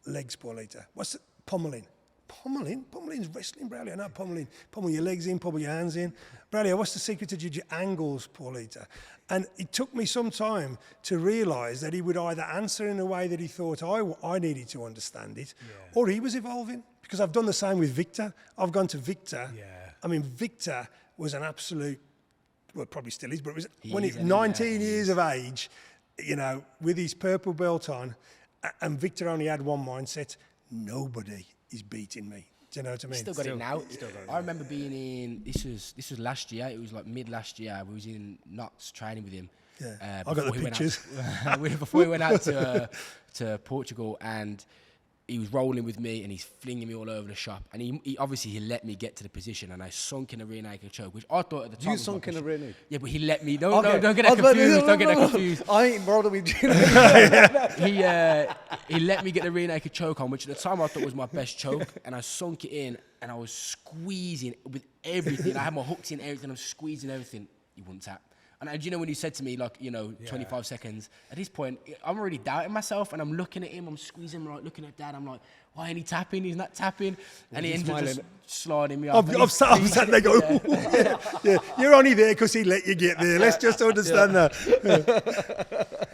C: legs, Paulita. What's the pummeling? Pummeling's wrestling, Braulio. No, pummeling. Pummel your legs in, pummel your hands in. Braulio, what's the secret to jiu-jitsu? Angles, Paulita. And it took me some time to realise that he would either answer in a way that he thought I needed to understand it, or he was evolving. Because I've done the same with Victor. I've gone to Victor. Yeah. I mean, Victor was an absolute, well, probably still is, but it was when he's 19 years of age, you know, with his purple belt on, and Victor only had one mindset: nobody is beating me. Do you know what I mean?
D: Still got it now. I remember being in, this was last year, it was like mid last year, we was in Knots training with him.
C: Yeah, I got the pictures.
D: Before we went out to Portugal, and he was rolling with me and he's flinging me all over the shop. And he obviously let me get to the position, and I sunk in a rear naked choke, which I thought at the time.
B: You sunk in a rear naked?
D: Yeah, but he let me. Don't get that confused. Don't get that confused.
B: I ain't bothered with you.
D: He let me get the rear naked choke on, which at the time I thought was my best choke, and I sunk it in, and I was squeezing with everything. I had my hooks in everything. I'm squeezing everything. He wouldn't tap. And you know, when you said to me, like, you know, 25 seconds, at this point, I'm already doubting myself, and I'm looking at him, I'm squeezing him, like, looking at Dad, I'm like, why ain't he tapping? He's not tapping. And he ends up just sliding me off.
C: I'm sat there going, you're only there because he let you get there. Let's just understand that.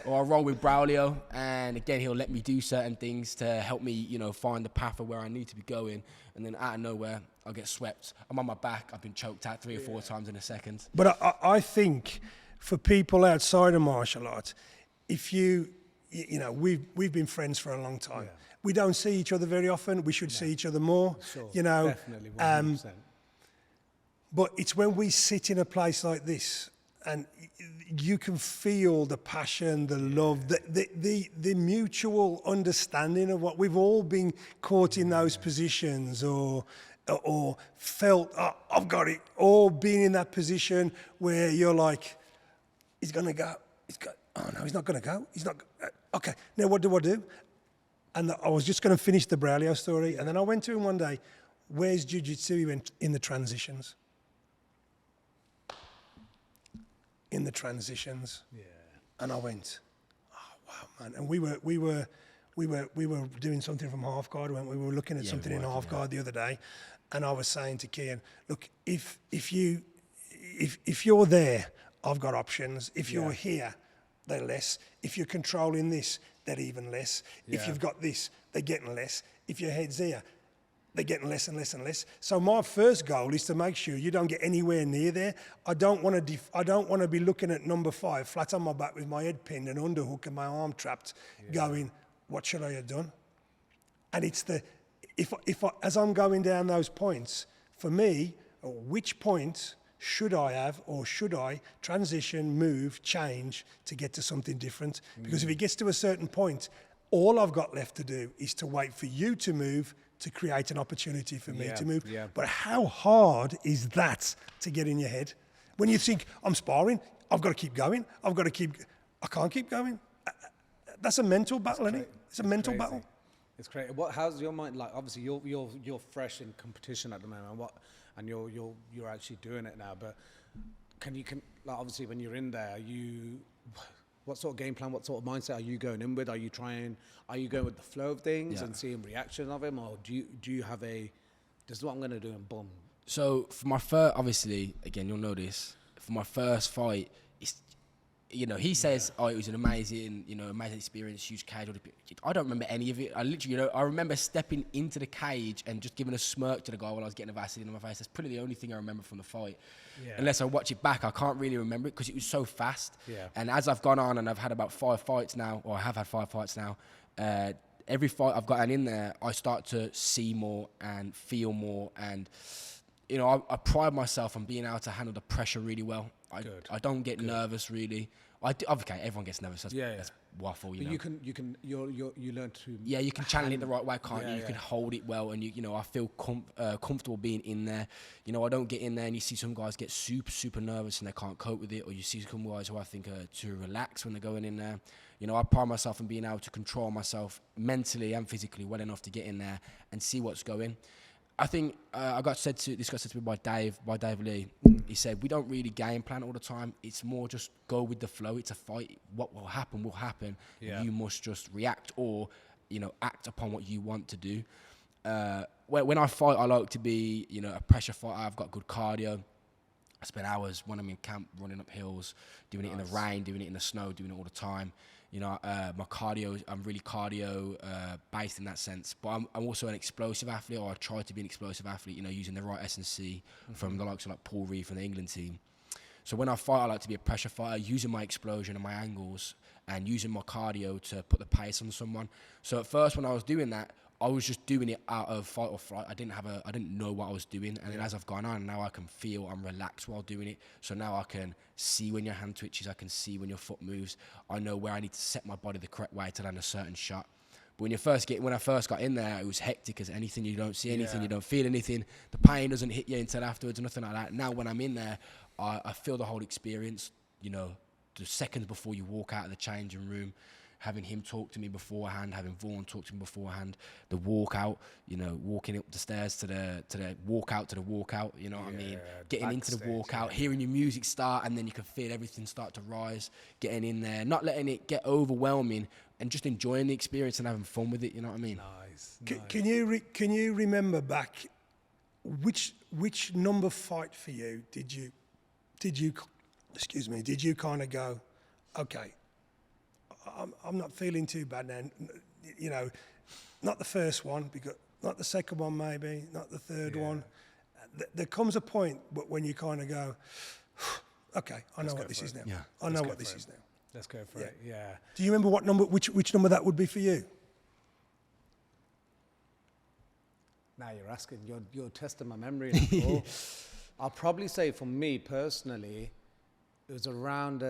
D: Or I roll with Braulio, and again, he'll let me do certain things to help me, you know, find the path of where I need to be going. And then out of nowhere, I'll get swept. I'm on my back. I've been choked out 3 or 4 times in a second.
C: But I think for people outside of martial arts, if you know, we've been friends for a long time. Yeah. We don't see each other very often. We should see each other more. Sure, you know,
B: definitely, 100%.
C: But it's when we sit in a place like this, and you can feel the passion, the love, the mutual understanding of what we've all been caught in those positions, or felt, oh, I've got it, or being in that position where you're like, he's going to go. Oh no, he's not going to go. He's not. Okay, now what do I do? And I was just going to finish the Braulio story, and then I went to him one day. Where's jiu-jitsu? He went, in the transitions. In the transitions. Yeah. And I went, oh wow, man. And we were doing something from half guard, weren't we? We were looking at something in half guard the other day, and I was saying to Kean, look, if you're there, I've got options. If you're here, they're less. If you're controlling this, they're even less. Yeah. If you've got this, they're getting less. If your head's here, they're getting less and less and less. So my first goal is to make sure you don't get anywhere near there. I don't want to be looking at number 5, flat on my back with my head pinned and underhook and my arm trapped, going, what should I have done? And it's if I, as I'm going down those points, for me, which point should I have, or should I transition, move, change to get to something different? Because if it gets to a certain point, all I've got left to do is to wait for you to move to create an opportunity for me to move.
B: Yeah.
C: But how hard is that to get in your head? When you think, I'm sparring, I've got to keep going, I can't keep going. That's a mental battle, isn't it? It's a mental battle.
B: It's crazy. How's your mind like? Obviously, you're fresh in competition at the moment, and you're actually doing it now. But can like obviously when you're in there, what sort of game plan, what sort of mindset are you going in with? Are you going with the flow of things and seeing reaction of him, or do you have this is what I'm going to do and boom?
D: So for my first, obviously, again, you'll know this. For my first fight, it's, he says, "Oh, it was an amazing experience, huge cage." I don't remember any of it. I literally, I remember stepping into the cage and just giving a smirk to the guy while I was getting a Vaseline on my face. That's probably the only thing I remember from the fight. Yeah. Unless I watch it back, I can't really remember it because it was so fast. Yeah. And as I've gone on and I've had about 5 fights now, or I have had 5 fights now, every fight I've gotten in there, I start to see more and feel more. And, I pride myself on being able to handle the pressure really well. I don't get nervous really. Okay, everyone gets nervous. That's waffle,
B: But you learn to.
D: Yeah, you can channel it the right way, can't you? You can hold it well, and I feel comfortable being in there. I don't get in there and you see some guys get super, super nervous and they can't cope with it, or you see some guys who I think are too relaxed when they're going in there. I pride myself on being able to control myself mentally and physically well enough to get in there and see what's going. I think this got said to me by Dave Lee. He said, we don't really game plan all the time. It's more just go with the flow. It's a fight. What will happen will happen. Yeah. You must just react or, act upon what you want to do. When I fight, I like to be, a pressure fighter. I've got good cardio. I spend hours when I'm in camp running up hills, doing it in the rain, doing it in the snow, doing it all the time. My cardio, I'm really cardio based in that sense. But I'm also an explosive athlete, or I try to be an explosive athlete, using the right S&C from the likes of like Paul Reed from the England team. So when I fight, I like to be a pressure fighter, using my explosion and my angles and using my cardio to put the pace on someone. So at first when I was doing that, I was just doing it out of fight or flight. I didn't know what I was doing. And then as I've gone on, now I can feel I'm relaxed while doing it. So now I can see when your hand twitches. I can see when your foot moves. I know where I need to set my body the correct way to land a certain shot. But when I first got in there, it was hectic as anything. You don't see anything. You don't feel anything. The pain doesn't hit you until afterwards, nothing like that. Now when I'm in there, I feel the whole experience, the seconds before you walk out of the changing room. Having him talk to me beforehand, having Vaughan talk to me beforehand, the walk out, walking up the stairs to the walk out to the walkout, what I mean? Getting into the walkout, hearing your music start, and then you can feel everything start to rise, getting in there, not letting it get overwhelming, and just enjoying the experience and having fun with it, you know what I mean?
B: Nice.
C: Can you remember back which number fight for you did you kind of go, okay, I'm not feeling too bad now, not the first one, because not the second one maybe, not the third one. There comes a point when you kind of go, okay, I know what this is now. Yeah. I know what this is now.
B: Let's go for it. Yeah.
C: Do you remember what number, which number that would be for you?
B: Now you're asking, you're testing my memory. I'll probably say for me personally, it was around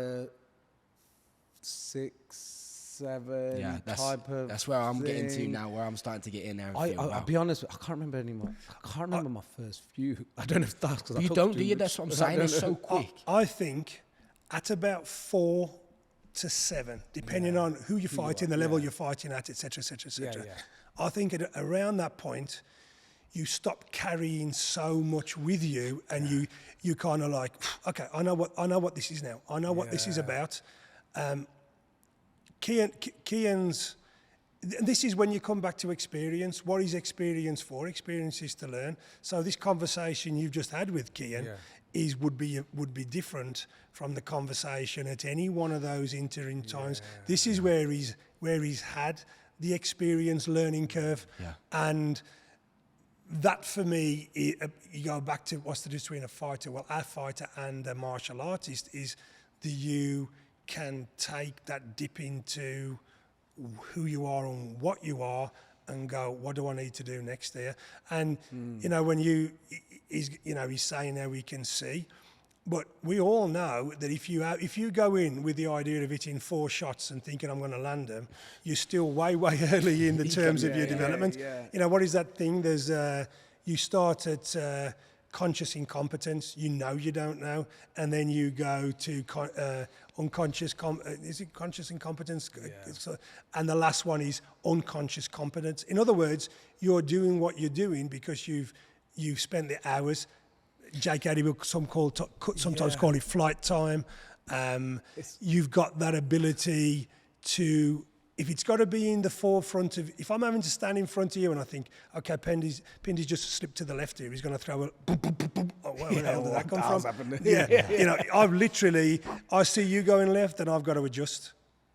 B: 6, 7 type of.
D: That's where I'm getting to now, where I'm starting to get in there. And
B: I'll be honest, I can't remember anymore. I can't remember my first few. I don't know if that's because
D: you don't, do you? That's what I'm saying. It's so quick.
C: I think at about 4 to 7, depending on who you're fighting, the level you're fighting at, etc., etc., etc. I think around that point, you stop carrying so much with you, and you kind of like, okay, I know what this is now. I know what this is about. Kean's, this is when you come back to experience. What is experience for? Experience is to learn. So this conversation you've just had with Kean would be different from the conversation at any one of those interim times. This is where he's had the experience learning curve, and that for me, you go back to what's the difference between a fighter? Well, a fighter and a martial artist is that you can take that dip into who you are and what you are and go, what do I need to do next there? And, when he's saying how he can see, But we all know that if you go in with the idea of hitting 4 shots and thinking I'm going to land them, you're still way early in the terms of your development. You know, what is that thing? There's you start at conscious incompetence. You know you don't know, and then you go to unconscious. Is it conscious incompetence? So, and the last one is unconscious competence. In other words, you're doing what you're doing because you've spent the hours. Jake Addy will sometimes call it flight time. You've got that ability to, if it's got to be in the forefront of, if I'm having to stand in front of you and I think, okay, Pindy's just slipped to the left here, he's going to throw a boom, boom, boom, boom. Oh, where the hell did that come from? You know, I see you going left and I've got to adjust.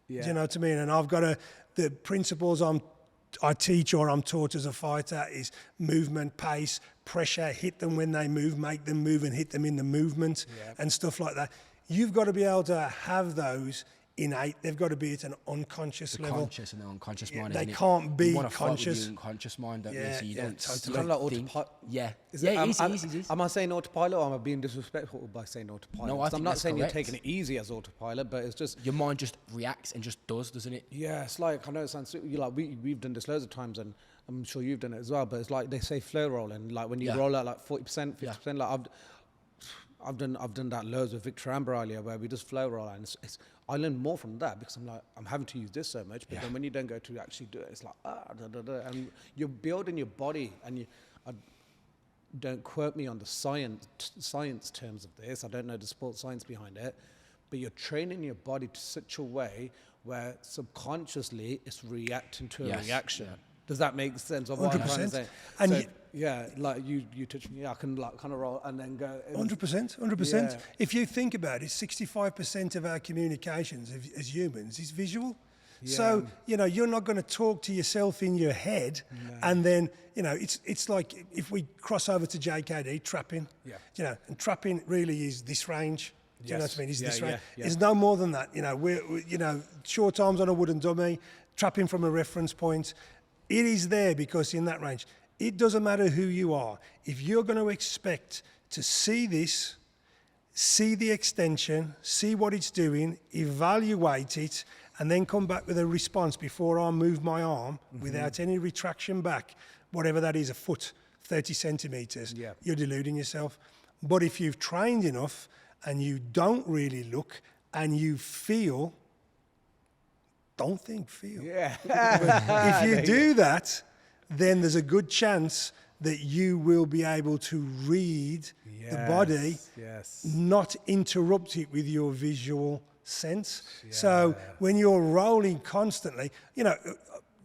C: Do you know what I mean? And I've got to, the principles I teach or I'm taught as a fighter is movement, pace, pressure, hit them when they move, make them move and hit them in the movement and stuff like that. You've got to be able to have those innate. They've got to be at an unconscious level.
D: Conscious and the unconscious mind.
C: They can't be
D: you want to
C: conscious.
D: fight with the unconscious mind, don't you? So you don't.
B: It's kind of like autopilot.
D: Easy.
B: Am I saying autopilot or am I being disrespectful by saying autopilot?
D: No, I think
B: I'm not
D: that's
B: saying
D: correct.
B: you're taking it easy as autopilot, but it's just
D: Your mind just reacts and just does, doesn't it?
B: yeah. It's like, I know it sounds you like we've done this loads of times, and I'm sure you've done it as well. But it's like they say flow rolling, like when you roll out like 40%, 50%. Like I've done that loads with Victor Amber earlier, where we just flow roll, and I learn more from that because I'm having to use this so much. But then when you don't go to actually do it, it's like and you're building your body, and don't quote me on the science terms of this. I don't know the sports science behind it, but you're training your body to such a way where subconsciously it's reacting to a reaction. Yeah. Does that make sense of what I'm trying to say?
C: And
B: so, like you touch me, I can like kind of roll and then go.
C: 100%.
B: Yeah.
C: If you think about it, 65% of our communications as humans is visual.
B: Yeah.
C: So, you know, you're not going to talk to yourself in your head and then, you know, it's like if we cross over to JKD, trapping, you know, and trapping really is this range. Do you know what I mean? Is this range? It's no more than that. You know, we're you know, short arms on a wooden dummy, trapping from a reference point. It is there because in that range, it doesn't matter who you are. If you're going to expect to see this, see the extension, see what it's doing, evaluate it, and then come back with a response before I move my arm without any retraction back, whatever that is, a foot, 30 centimeters, you're deluding yourself. But if you've trained enough and you don't really look and you feel, don't think, feel.
B: Yeah.
C: If you do that, then there's a good chance that you will be able to read the body, not interrupt it with your visual sense. So when you're rolling constantly, you know,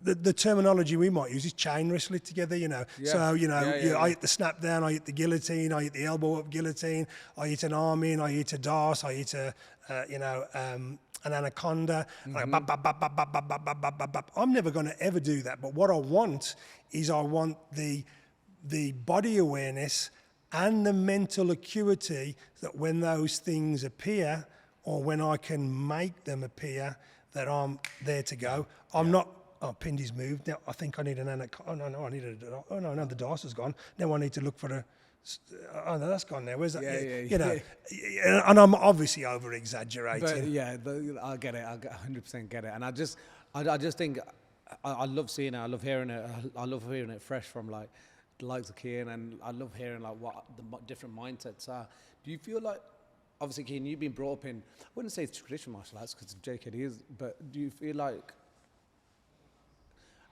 C: the terminology we might use is chain wrestle it together, you know. So, you know, I hit the snap down, I hit the guillotine, I hit the elbow up guillotine, I hit an arm in, I hit a darce, I hit a, an anaconda. Like, bap, bap, bap, bap, bap, bap, bap, bap, bap, bap, bap. I'm never going to ever do that. But what I want is the body awareness and the mental acuity that when those things appear or when I can make them appear, that I'm there to go. I'm not, Pindy's moved. Now I think I need an anaconda. Oh, no, the darce has gone. Now I need to look for a... Oh no, that's gone there. Where's that? You know, and I'm obviously over exaggerating.
B: But I get it. I 100% get it. And I just think I love seeing it. I love hearing it. I love hearing it fresh from like the likes of Kean, and I love hearing like what the different mindsets are. Do you feel like, obviously, Kean, you've been brought up in, I wouldn't say it's traditional martial arts because JKD is, but do you feel like,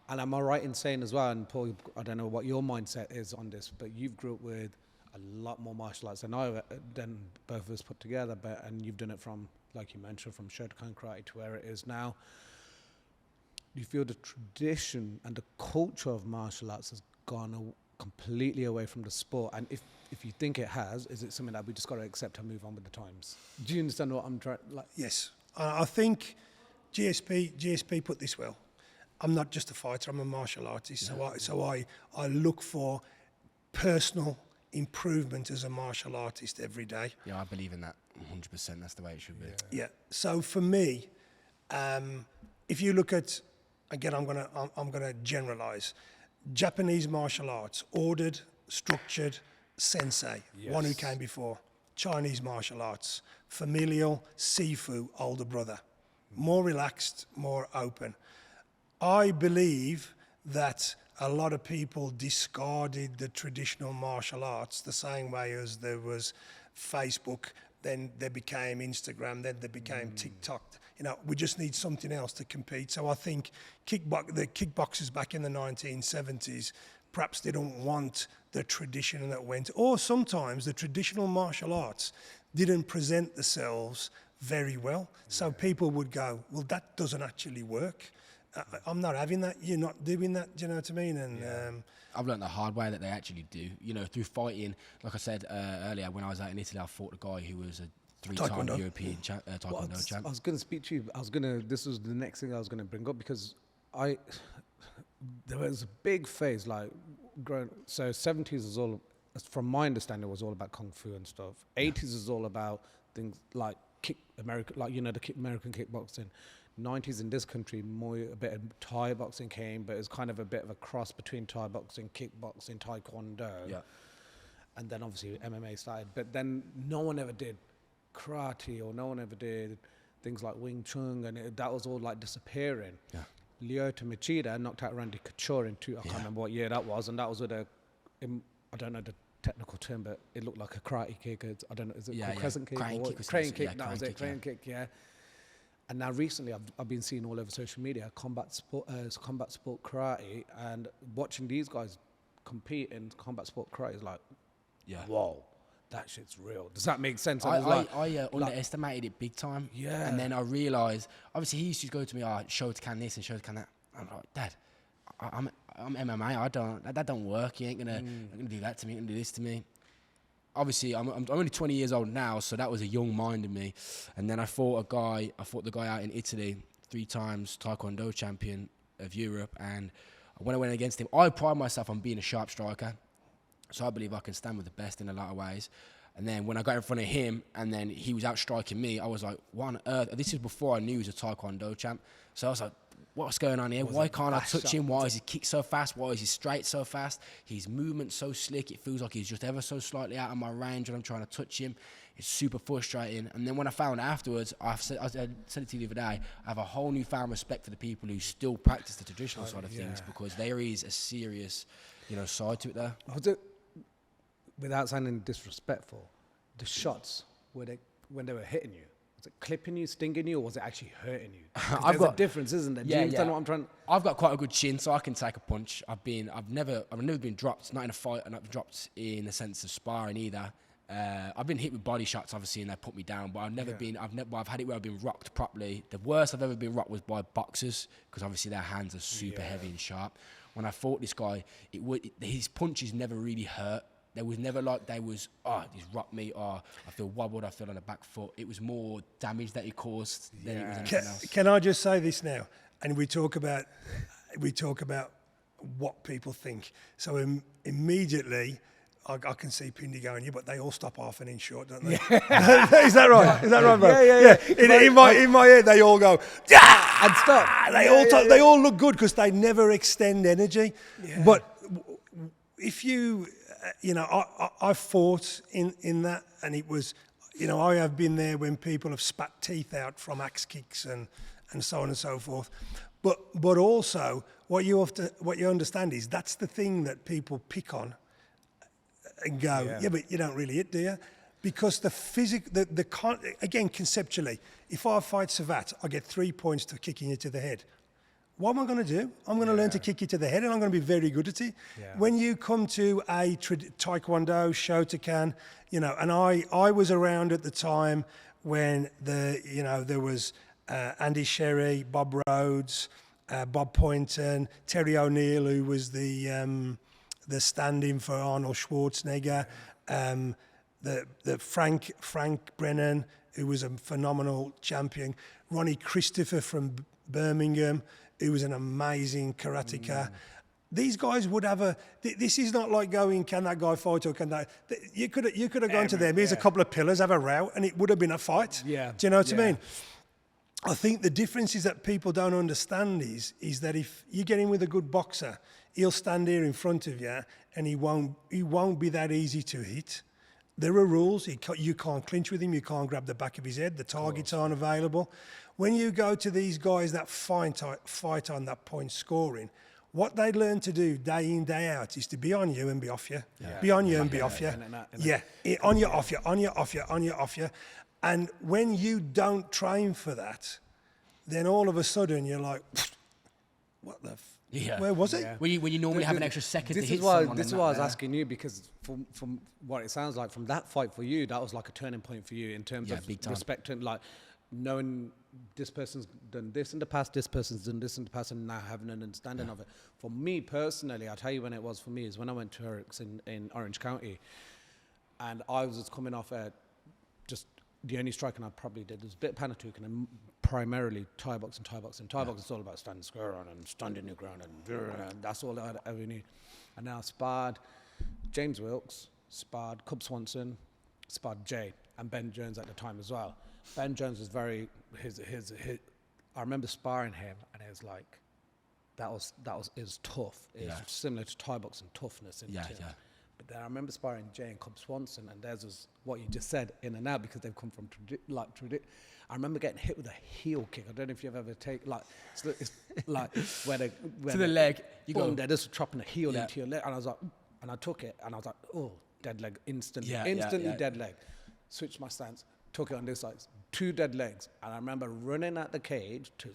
B: and am I right in saying as well, and Paul, I don't know what your mindset is on this, but you've grew up with a lot more martial arts than both of us put together, and you've done it from, like you mentioned, from Shotokan karate to where it is now. Do you feel the tradition and the culture of martial arts has gone completely away from the sport? And if you think it has, is it something that we just got to accept and move on with the times? Do you understand what I'm trying? Like,
C: yes, I think GSP put this well. I'm not just a fighter; I'm a martial artist. So I look for personal improvement as a martial artist every day.
D: Yeah, I believe in that 100%. That's the way it should be.
C: Yeah. So for me, if you look at, again, I'm gonna generalize. Japanese martial arts, ordered, structured, sensei, one who came before. Chinese martial arts, familial, Sifu, older brother, more relaxed, more open. I believe that a lot of people discarded the traditional martial arts the same way as there was Facebook, then there became Instagram, then there became TikTok. You know, we just need something else to compete. So I think the kickboxers back in the 1970s perhaps didn't want the tradition that went, or sometimes the traditional martial arts didn't present themselves very well. So people would go, well, that doesn't actually work. I'm not having that. You're not doing that. Do you know what I mean? And
D: I've learned the hard way that they actually do. You know, through fighting. Like I said earlier, when I was out in Italy, I fought a guy who was a 3-time European Taekwondo champ.
B: I was going to speak to you. This was the next thing I was going to bring up, because there was a big phase like growing. So 70s is all, from my understanding, was all about kung fu and stuff. 80s is all about things like American kickboxing. 90s in this country, a bit of Thai boxing came, but it was kind of a bit of a cross between Thai boxing, kickboxing, Taekwondo. Yeah. And then obviously MMA started. But then no one ever did karate, or no one ever did things like Wing Chun, and that was all like disappearing. Yeah. Lyoto Machida knocked out Randy Couture I can't remember what year that was, and that was with I don't know the technical term, but it looked like a karate kick. I don't know, is it called crescent kick? Crane kick, that was it, crane kick, yeah. And now recently I've been seeing all over social media combat sport karate, and watching these guys compete in combat sport karate is like, whoa, that shit's real. Does that make sense?
D: I underestimated it big time. Yeah. And then I realised, obviously he used to go to me, Shotokan this and Shotokan that. I'm like, Dad, I'm MMA. That don't work. You ain't gonna do that to me. You ain't gonna do this to me. Obviously, I'm only 20 years old now, so that was a young mind in me. And then I fought the guy out in Italy, 3 times Taekwondo champion of Europe. And when I went against him, I pride myself on being a sharp striker. So I believe I can stand with the best in a lot of ways. And then when I got in front of him, and then he was out striking me, I was like, what on earth? This is before I knew he was a Taekwondo champ. So I was like, what's going on here? Why can't I touch him? Why is his kick so fast? Why is his straight so fast? His movement so slick. It feels like he's just ever so slightly out of my range when I'm trying to touch him. It's super frustrating. And then when I found afterwards, I said it to you the other day, I have a whole newfound respect for the people who still practice the traditional side of things, because there is a serious, side to it there.
B: Without sounding disrespectful, the shots when they were hitting you, was it clipping you, stinging you, or was it actually hurting you? There's a difference, isn't there? Do you understand what I'm trying?
D: I've got quite a chin chin, so I can take a punch. I've never been dropped, not in a fight, and I've been dropped in the sense of sparring either. I've been hit with body shots, obviously, and they put me down, but I've had it where I've been rocked properly. The worst I've ever been rocked was by boxers, because obviously their hands are super heavy and sharp. When I fought this guy, his punches never really hurt. There was never like he's rocked me, I feel wobbled, I feel on the back foot. It was more damage that he caused than it was anything else.
C: Can I just say this now? And we talk about what people think. So immediately, I can see Pindy going, but they all stop half an inch short, don't they? Yeah. Is that right? Is that right, bro? Yeah. In my head, they all go, yeah, and stop. They all look good because they never extend energy. Yeah. But if you... I fought in that, and it was, I have been there when people have spat teeth out from axe kicks and so on and so forth. But also, what you understand is that's the thing that people pick on and go, but you don't really hit, do you? Because again, conceptually, if I fight Savat, I get 3 points to kicking you to the head. What am I going to do? I'm going to learn to kick you to the head, and I'm going to be very good at it. Yeah. When you come to a Taekwondo, Shotokan, and I was around at the time when there was Andy Sherry, Bob Rhodes, Bob Poynton, Terry O'Neill, who was the stand-in for Arnold Schwarzenegger, the Frank Brennan, who was a phenomenal champion, Ronnie Christopher from Birmingham, who was an amazing karateka. These guys would have this is not like going, can that guy fight or can that... You could have gone to them, here's a couple of pillars, have a row, and it would have been a fight. Yeah. Do you know what I mean? I think the difference is that people don't understand is that if you get in with a good boxer, he'll stand here in front of you and he won't be that easy to hit. There are rules. You can't clinch with him. You can't grab the back of his head. The targets aren't available. When you go to these guys that fight on that point scoring, what they learn to do day in, day out is to be on you and be off you. Yeah. Be on you and be off you. On you, off you, on you, off you, on you, off you. And when you don't train for that, then all of a sudden you're like, what the where was it?
D: Yeah. When you normally have an extra second to hit someone.
B: This is why I was asking you, because from what it sounds like, from that fight for you, that was like a turning point for you in terms of respecting, like knowing this person's done this in the past, this person's done this in the past, and now having an understanding of it. For me personally, I'll tell you when it was for me, is when I went to Herrick's in Orange County, and I was just coming off just the only striking I probably did was a bit of Panatukan and primarily Thai boxing. Thai boxing is all about standing square on and standing your ground, and that's all I ever need. And now I sparred James Wilkes, sparred Cub Swanson, sparred Jay, and Ben Jones at the time as well. Ben Jones was very I remember sparring him, and it was like it was tough. It was similar to Thai boxing toughness. But then I remember sparring Jay and Cub Swanson, and theirs was what you just said, in and out, because they've come from I remember getting hit with a heel kick. I don't know if you've ever taken it's like where to
D: the leg. You go.
B: They're just chopping a heel into your leg, and I was like, and I took it, and I was like, oh, dead leg instantly, dead leg. Switched my stance, took it on this side, 2 dead legs, and I remember running at the cage to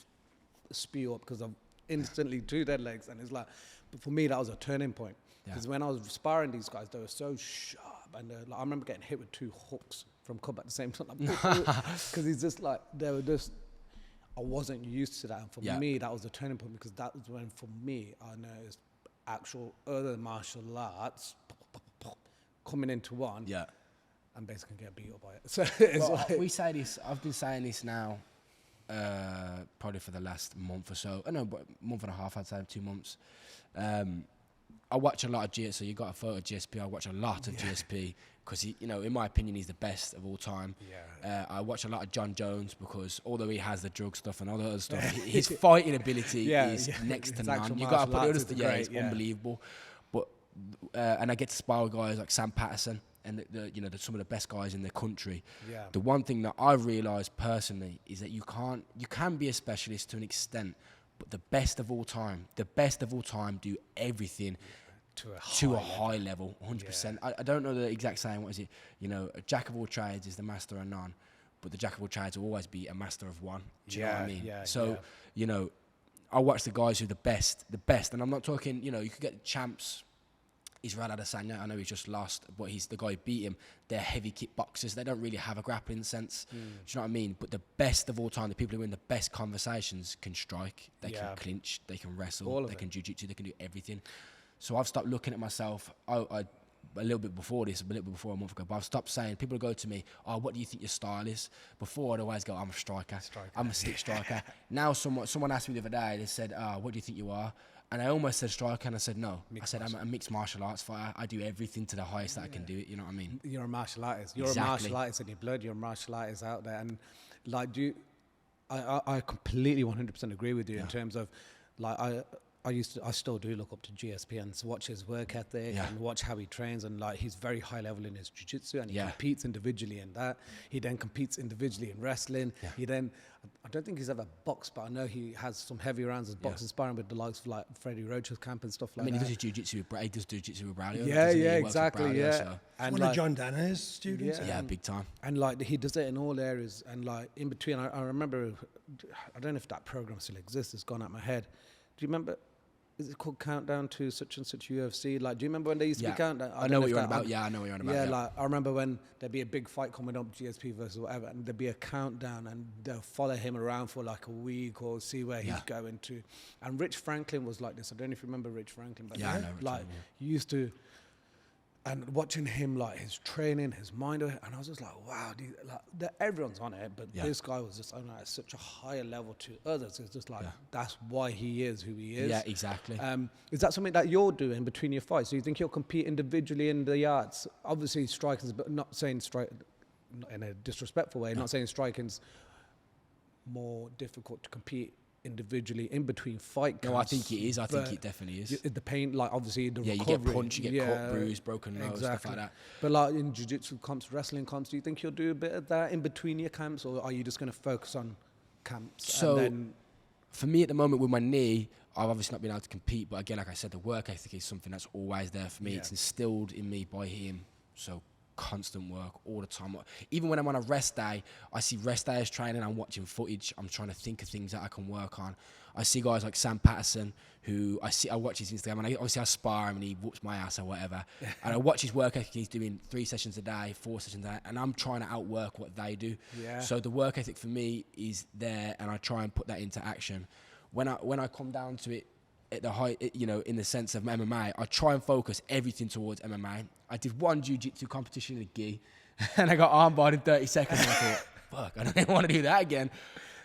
B: spew up because of instantly 2 dead legs, and it's like, but for me that was a turning point. Because when I was sparring these guys, they were so sharp, and I remember getting hit with 2 hooks from Cub at the same time. Because he's just like, they were just, I wasn't used to that. And for me, that was a turning point, because that was when, for me, I noticed actual other martial arts coming into one. Yeah. And basically get beat up by it. So it's
D: we say this, I've been saying this now, probably for the last month or so. I know, but month and a half, I'd say 2 months. I watch a lot of GSP. So you got a photo of GSP. I watch a lot of GSP because he, in my opinion, he's the best of all time. I watch a lot of John Jones because although he has the drug stuff and all the other stuff, his fighting ability is next to none. You got to put the other stuff. It's unbelievable. But and I get to spar with guys like Sam Patterson and some of the best guys in the country. The one thing that I've realised personally is that you can be a specialist to an extent. But the best of all time do everything to a high level, 100%. I don't know the exact saying, what is it? A jack of all trades is the master of none, but the jack of all trades will always be a master of one. Do you know what I mean? I watch the guys who are the best, and I'm not talking, you could get champs. Israel Adesanya, I know he's just lost, but he's the guy who beat him. They're heavy kickboxers. They don't really have a grappling sense. Do you know what I mean? But the best of all time, the people who win the best conversations can strike, they can clinch, they can wrestle, they can jiu-jitsu, they can do everything. So I've stopped looking at myself. A little bit before a month ago, but I've stopped saying, people go to me, oh, what do you think your style is? Before I'd always go, I'm a striker. I'm a stick striker. Now someone asked me the other day, they said, what do you think you are? And I almost said striker, and I said no. I said I'm a mixed martial arts fighter. I do everything to the highest that I can do it. You know what I mean?
B: You're a martial artist. You're a martial artist in your blood. You're a martial artist out there. And like, I completely 100% agree with you in terms of, like, I still do look up to GSP and watch his work ethic and watch how he trains, and like he's very high level in his jiu-jitsu, and he competes individually in that. He then competes individually in wrestling. He then, I don't think he's ever boxed, but I know he has some heavy rounds as boxing sparring with the likes of like Freddie Roach's camp and stuff like that.
D: He does his jiu-jitsu with Braulio.
B: Exactly.
C: So. And one of John Danaher's students.
D: Yeah, big time.
B: And like he does it in all areas, and like in between, I remember, I don't know if that program still exists. It's gone out my head. Do you remember? Is it called Countdown to such and such UFC? Like, do you remember when they used to be Countdown?
D: I know what you're on about. I know what you're on about.
B: Yeah, like I remember when there'd be a big fight coming up, GSP versus whatever, and there'd be a countdown, and they'll follow him around for like a week or see where he's going to. And Rich Franklin was like this. I don't know if you remember Rich Franklin, but
D: I know.
B: Like he used to. And watching him, like his training, his mind, and I was just like, wow, everyone's on it, but this guy was just on at such a higher level to others. It's just like, that's why he is who he is.
D: Yeah, exactly.
B: Is that something that you're doing between your fights? Do you think you'll compete individually in the arts? Obviously, striking's, but not saying strike in a disrespectful way, not saying striking's more difficult to compete individually in between fight camps.
D: No, I think it is. I think it definitely is.
B: The pain, like obviously the recovery.
D: You get punched, you get cut, bruised, broken nose, stuff like that.
B: But like in jiu-jitsu comps, wrestling comps, do you think you'll do a bit of that in between your camps, or are you just going to focus on camps?
D: So,
B: and then
D: for me at the moment with my knee, I've obviously not been able to compete. But again, like I said, the work ethic is something that's always there for me. It's instilled in me by him. So constant work all the time. Even when I'm on a rest day, I see rest day as training. I'm watching footage. I'm trying to think of things that I can work on. I see guys like Sam Patterson, who I watch his Instagram, and obviously I spar him and he whoops my ass or whatever. And I watch his work ethic. He's doing 3 sessions a day, 4 sessions a day, and I'm trying to outwork what they do.
B: Yeah.
D: So the work ethic for me is there, and I try and put that into action. When I come down to it, at the height, in the sense of MMA, I try and focus everything towards MMA. I did one jiu-jitsu competition in a gi, and I got armbarred in 30 seconds, and I thought, fuck, I don't even want to do that again.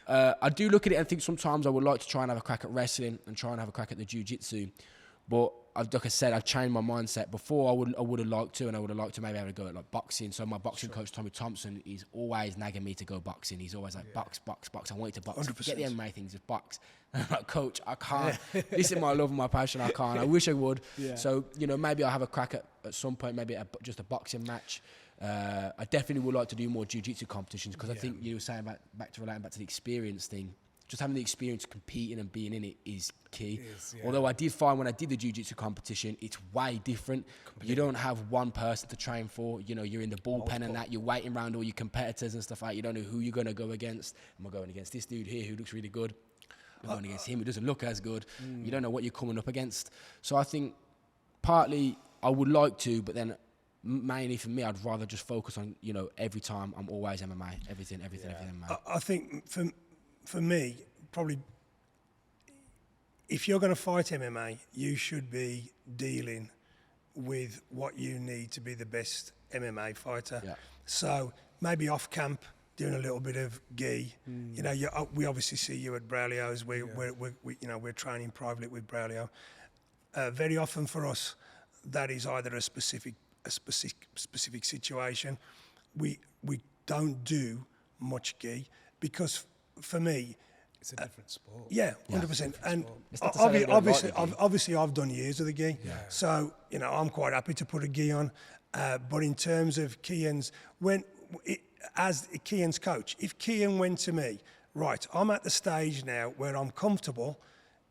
D: I do look at it and think sometimes I would like to try and have a crack at wrestling and try and have a crack at the jiu-jitsu, but like I said, I've changed my mindset. Before I would have liked to, and I would have liked to maybe have a go at like boxing. So my boxing coach Tommy Thompson is always nagging me to go boxing. He's always like, box. I want you to box.
C: 100%.
D: Forget the MMA things, just box. And I'm like, coach, I can't. This is my love and my passion. I can't. I wish I would. Yeah. So maybe I'll have a crack at some point, maybe just a boxing match. I definitely would like to do more jiu-jitsu competitions, because I think you were saying relating back to the experience thing. Just having the experience of competing and being in it is key. Although I did find when I did the jiu-jitsu competition, it's way different. You don't have one person to train for. You're in the bullpen and that. You're waiting around all your competitors and stuff like that. You don't know who you're going to go against. Am I going against this dude here who looks really good? I'm going against him who doesn't look as good. You don't know what you're coming up against. So I think partly I would like to, but then mainly for me, I'd rather just focus on, every time I'm always MMA. Everything MMA.
C: I think for me, probably, if you're going to fight MMA, you should be dealing with what you need to be the best MMA fighter. Yeah. So maybe off camp, doing a little bit of gi. We obviously see you at Braulio's. We're training privately with Braulio. Very often for us, that is either a specific situation. We don't do much gi because for me,
B: it's a different sport.
C: Yeah, 100%. And obviously, I've done years of the gi, so I'm quite happy to put a gi on. But in terms of Kean's, as Kean's coach, if Kean went to me, right, I'm at the stage now where I'm comfortable.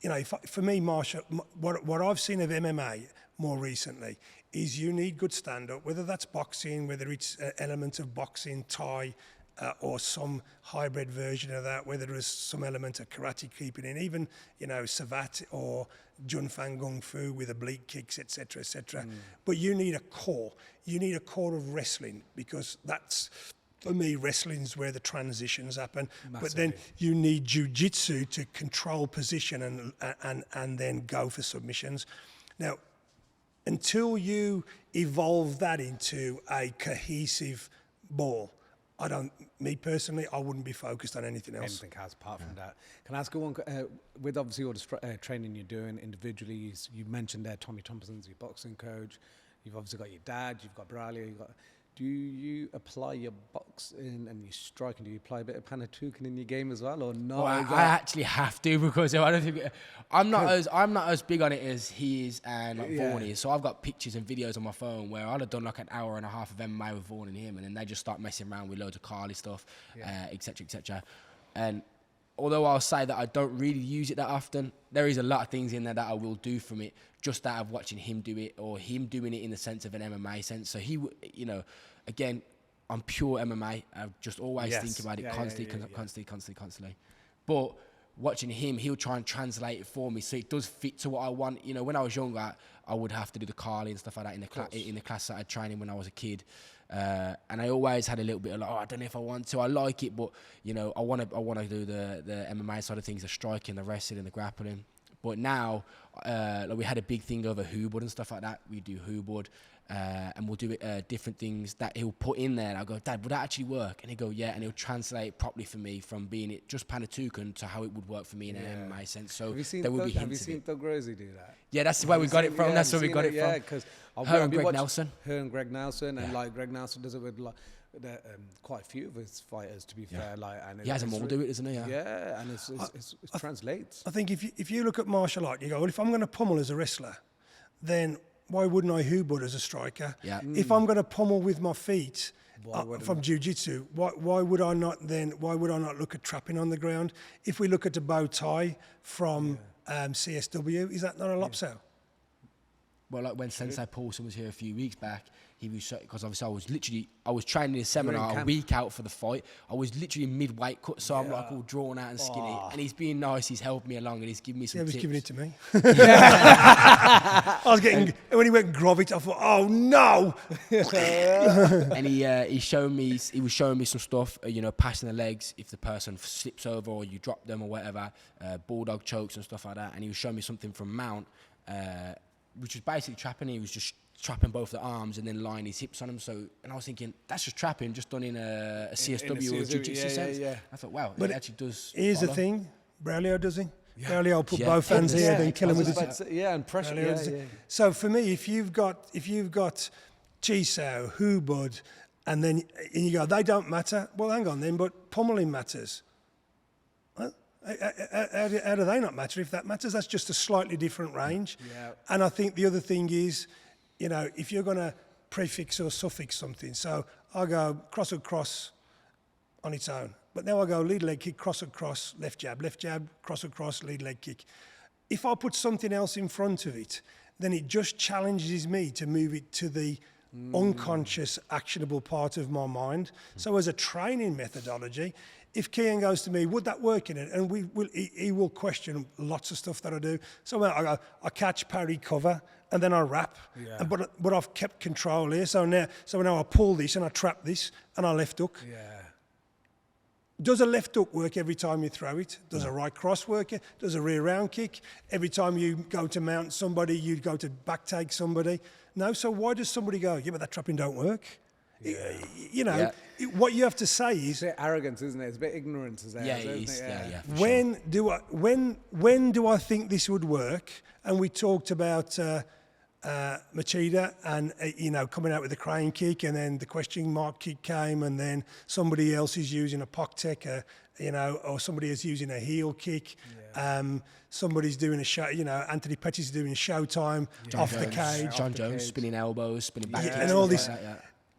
C: For me, Marsha, what I've seen of MMA more recently is you need good stand-up, whether that's boxing, whether it's an element of boxing, Thai, or some hybrid version of that, whether there's some element of karate keeping in, even, Savat or Junfang Gung Fu with oblique kicks, etc., etc. But you need a core. You need a core of wrestling, because that's, for me, wrestling's where the transitions happen. Massively. But then you need jiu-jitsu to control position and then go for submissions. Now, until you evolve that into a cohesive ball, me personally, I wouldn't be focused on anything else.
B: Anything else apart from that. Can I ask you one, with obviously all the training you're doing individually, you mentioned there Tommy Thompson's your boxing coach, you've obviously got your dad, you've got Braulio, do you apply your boxing and your striking? Do you apply a bit of Panatukan in your game as well, or no?
D: Well, I actually have to, because I don't think I'm not as big on it as he is and Vaughan is. So I've got pictures and videos on my phone where I'd have done like an hour and a half of MMA with Vaughan and him, and then they just start messing around with loads of Carly stuff, etc., etc. And although I'll say that I don't really use it that often, there is a lot of things in there that I will do from it, just out of watching him do it, or him doing it in the sense of an MMA sense. So he, again, I'm pure MMA. I just always think about it constantly. But watching him, he'll try and translate it for me, so it does fit to what I want. When I was younger, I would have to do the Carly and stuff like that in the class that I had training when I was a kid. And I always had a little bit of I don't know if I want to. I like it, but I want to do the MMA side of things, the striking, the wrestling, and the grappling. But now, we had a big thing over Hubud and stuff like that. We do Hubud, and we'll do different things that he'll put in there. And I'll go, Dad, would that actually work? And he'll go, yeah. And he'll translate properly for me from being it just Panatukan to how it would work for me in an MMA sense. So there will be hints.
B: Have you seen Thug Rosie do that?
D: Yeah, that's where we got it from. That's where we got it from.
B: Because
D: her and Greg Nelson.
B: Her and Greg Nelson, and like Greg Nelson does it with quite a few of his fighters, to be fair. Like, and
D: He has them all do it, doesn't he?
B: Yeah, and it translates.
C: I think if you look at martial art, you go, well, if I'm going to pummel as a wrestler, then why wouldn't I hoobud as a striker?
D: Yeah.
C: If I'm going to pummel with my feet from jiu-jitsu, why would I not look at trapping on the ground? If we look at the bow tie from CSW, is that not a lopso?
D: Well, like when Sensei Paulson was here a few weeks back, he was, because obviously I was training in a seminar a week out for the fight. I was literally mid-weight cut, so I'm like all drawn out and skinny. And he's being nice, he's helped me along, and he's giving me some tips.
C: He was giving it to me. I was getting, when he went Grovit, I thought, oh no!
D: And he was showing me some stuff, passing the legs if the person slips over or you drop them or whatever, bulldog chokes and stuff like that. And he was showing me something from Mount, which was basically trapping. He was just trapping both the arms and then lying his hips on them. And I was thinking, that's just trapping, just done in a CSW or jiu-jitsu sense. Yeah. I thought, wow, but it actually does.
C: Here's the thing, Braulio does he? Yeah. Braulio will put both hands here, then kill him with his.
B: And pressure.
C: So for me, if you've got Chisao, Hoobud, and you go, they don't matter. Well, hang on then, but pummeling matters. How do they not matter? If that matters, that's just a slightly different range. Yeah. And I think the other thing is, if you're going to prefix or suffix something, so I go cross on its own, but now I go lead leg kick, cross, left jab, cross, lead leg kick. If I put something else in front of it, then it just challenges me to move it to the unconscious, actionable part of my mind. So as a training methodology, if Kean goes to me, would that work in it? And he will question lots of stuff that I do. So I catch, parry, cover, and then I wrap. Yeah. But I've kept control here. So now I pull this and I trap this and I left hook. Yeah. Does a left hook work every time you throw it? Does a right cross work? Does a rear round kick? Every time you go to mount somebody, you go to back take somebody? No. So why does somebody go, yeah, but that trapping don't work? Yeah. What you have to say is...
B: It's a bit arrogance, isn't it? It's a bit ignorance, isn't it?
D: Yeah, it is. Yeah,
C: when do I think this would work? And we talked about Machida and, coming out with the crane kick, and then the question mark kick came, and then somebody else is using a pock tech, or somebody is using a heel kick. Yeah. Somebody's doing Anthony Pettis is doing Showtime off the cage.
D: John Jones spinning elbows, spinning back kicks.
C: And all this.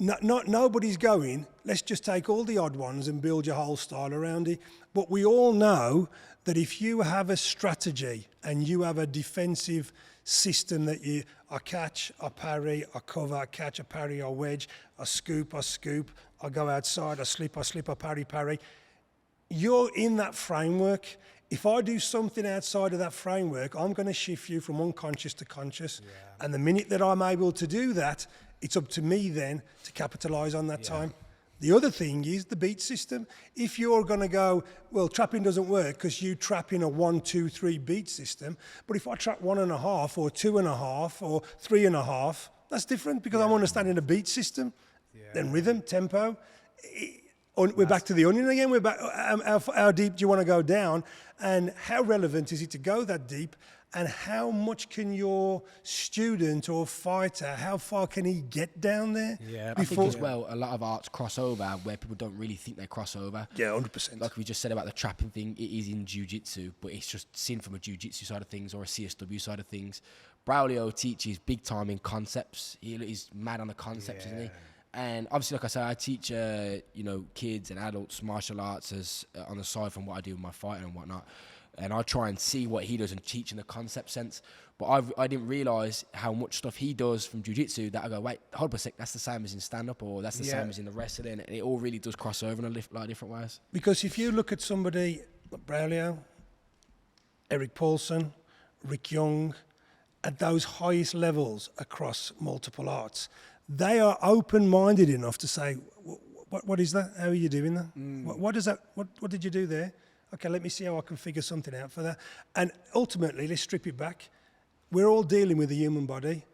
C: Nobody's going, let's just take all the odd ones and build your whole style around it. But we all know that if you have a strategy and you have a defensive system that I catch, I parry, I cover, I catch, I parry, I wedge, I scoop, I go outside, I slip, I parry. You're in that framework. If I do something outside of that framework, I'm going to shift you from unconscious to conscious. Yeah. And the minute that I'm able to do that, it's up to me then to capitalise on that time. The other thing is the beat system. If you're going to go, well, trapping doesn't work because you trap in a 1, 2, 3 beat system, but if I trap 1.5 or 2.5 or 3.5, that's different because I'm understanding the beat system, then rhythm, tempo. We're back to the onion again. We're back. How deep do you want to go down, and how relevant is it to go that deep? And how much can your student or fighter, how far can he get down there?
D: Yeah, I think as well, a lot of arts cross over where people don't really think they cross over.
C: Yeah, 100%.
D: Like we just said about the trapping thing, it is in jiu-jitsu, but it's just seen from a jiu-jitsu side of things or a CSW side of things. Braulio teaches big time in concepts. He's mad on the concepts, isn't he? And obviously, like I said, I teach, kids and adults martial arts as on the side from what I do with my fighting and whatnot. And I try and see what he does and teach in the concept sense. But I didn't realise how much stuff he does from jiu-jitsu that I go, wait, hold up a sec, that's the same as in stand-up or that's the same as in the wrestling. And it all really does cross over in a lot of different ways.
C: Because if you look at somebody like Braulio, Eric Paulson, Rick Young, at those highest levels across multiple arts, they are open-minded enough to say, what is that? How are you doing that? What is that? What did you do there? Okay, let me see how I can figure something out for that. And ultimately, let's strip it back. We're all dealing with the human body.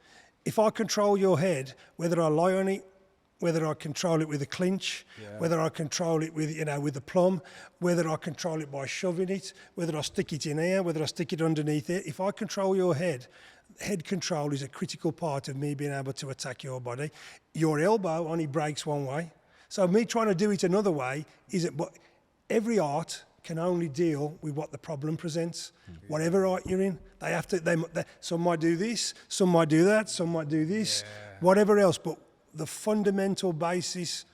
C: If I control your head, whether I lie on it, whether I control it with a clinch, whether I control it with, with a plum, whether I control it by shoving it, whether I stick it in here, whether I stick it underneath it, if I control your head control is a critical part of me being able to attack your body. Your elbow only breaks one way. So me trying to do it another way but every art can only deal with what the problem presents. Whatever art you're in, they have to. Some might do this, some might do that, some might do this, whatever else. But the fundamental basis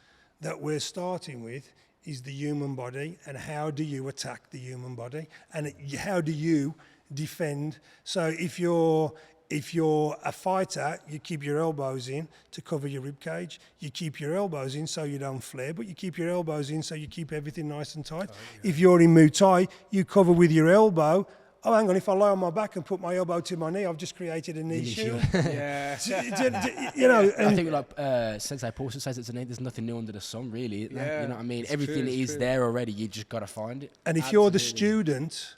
C: that we're starting with is the human body, and how do you attack the human body, and how do you defend? So if you're a fighter, you keep your elbows in to cover your rib cage. You keep your elbows in so you don't flare, but you keep your elbows in so you keep everything nice and tight. If you're in Muay Thai, you cover with your elbow. Oh, hang on, if I lie on my back and put my elbow to my knee, I've just created a knee shield. You know,
D: I think like Sensei Paulson says, there's nothing new under the sun, really. You know what I mean? Everything is there already. You just got to find it.
C: And if you're the student,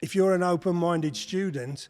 C: if you're an open-minded student,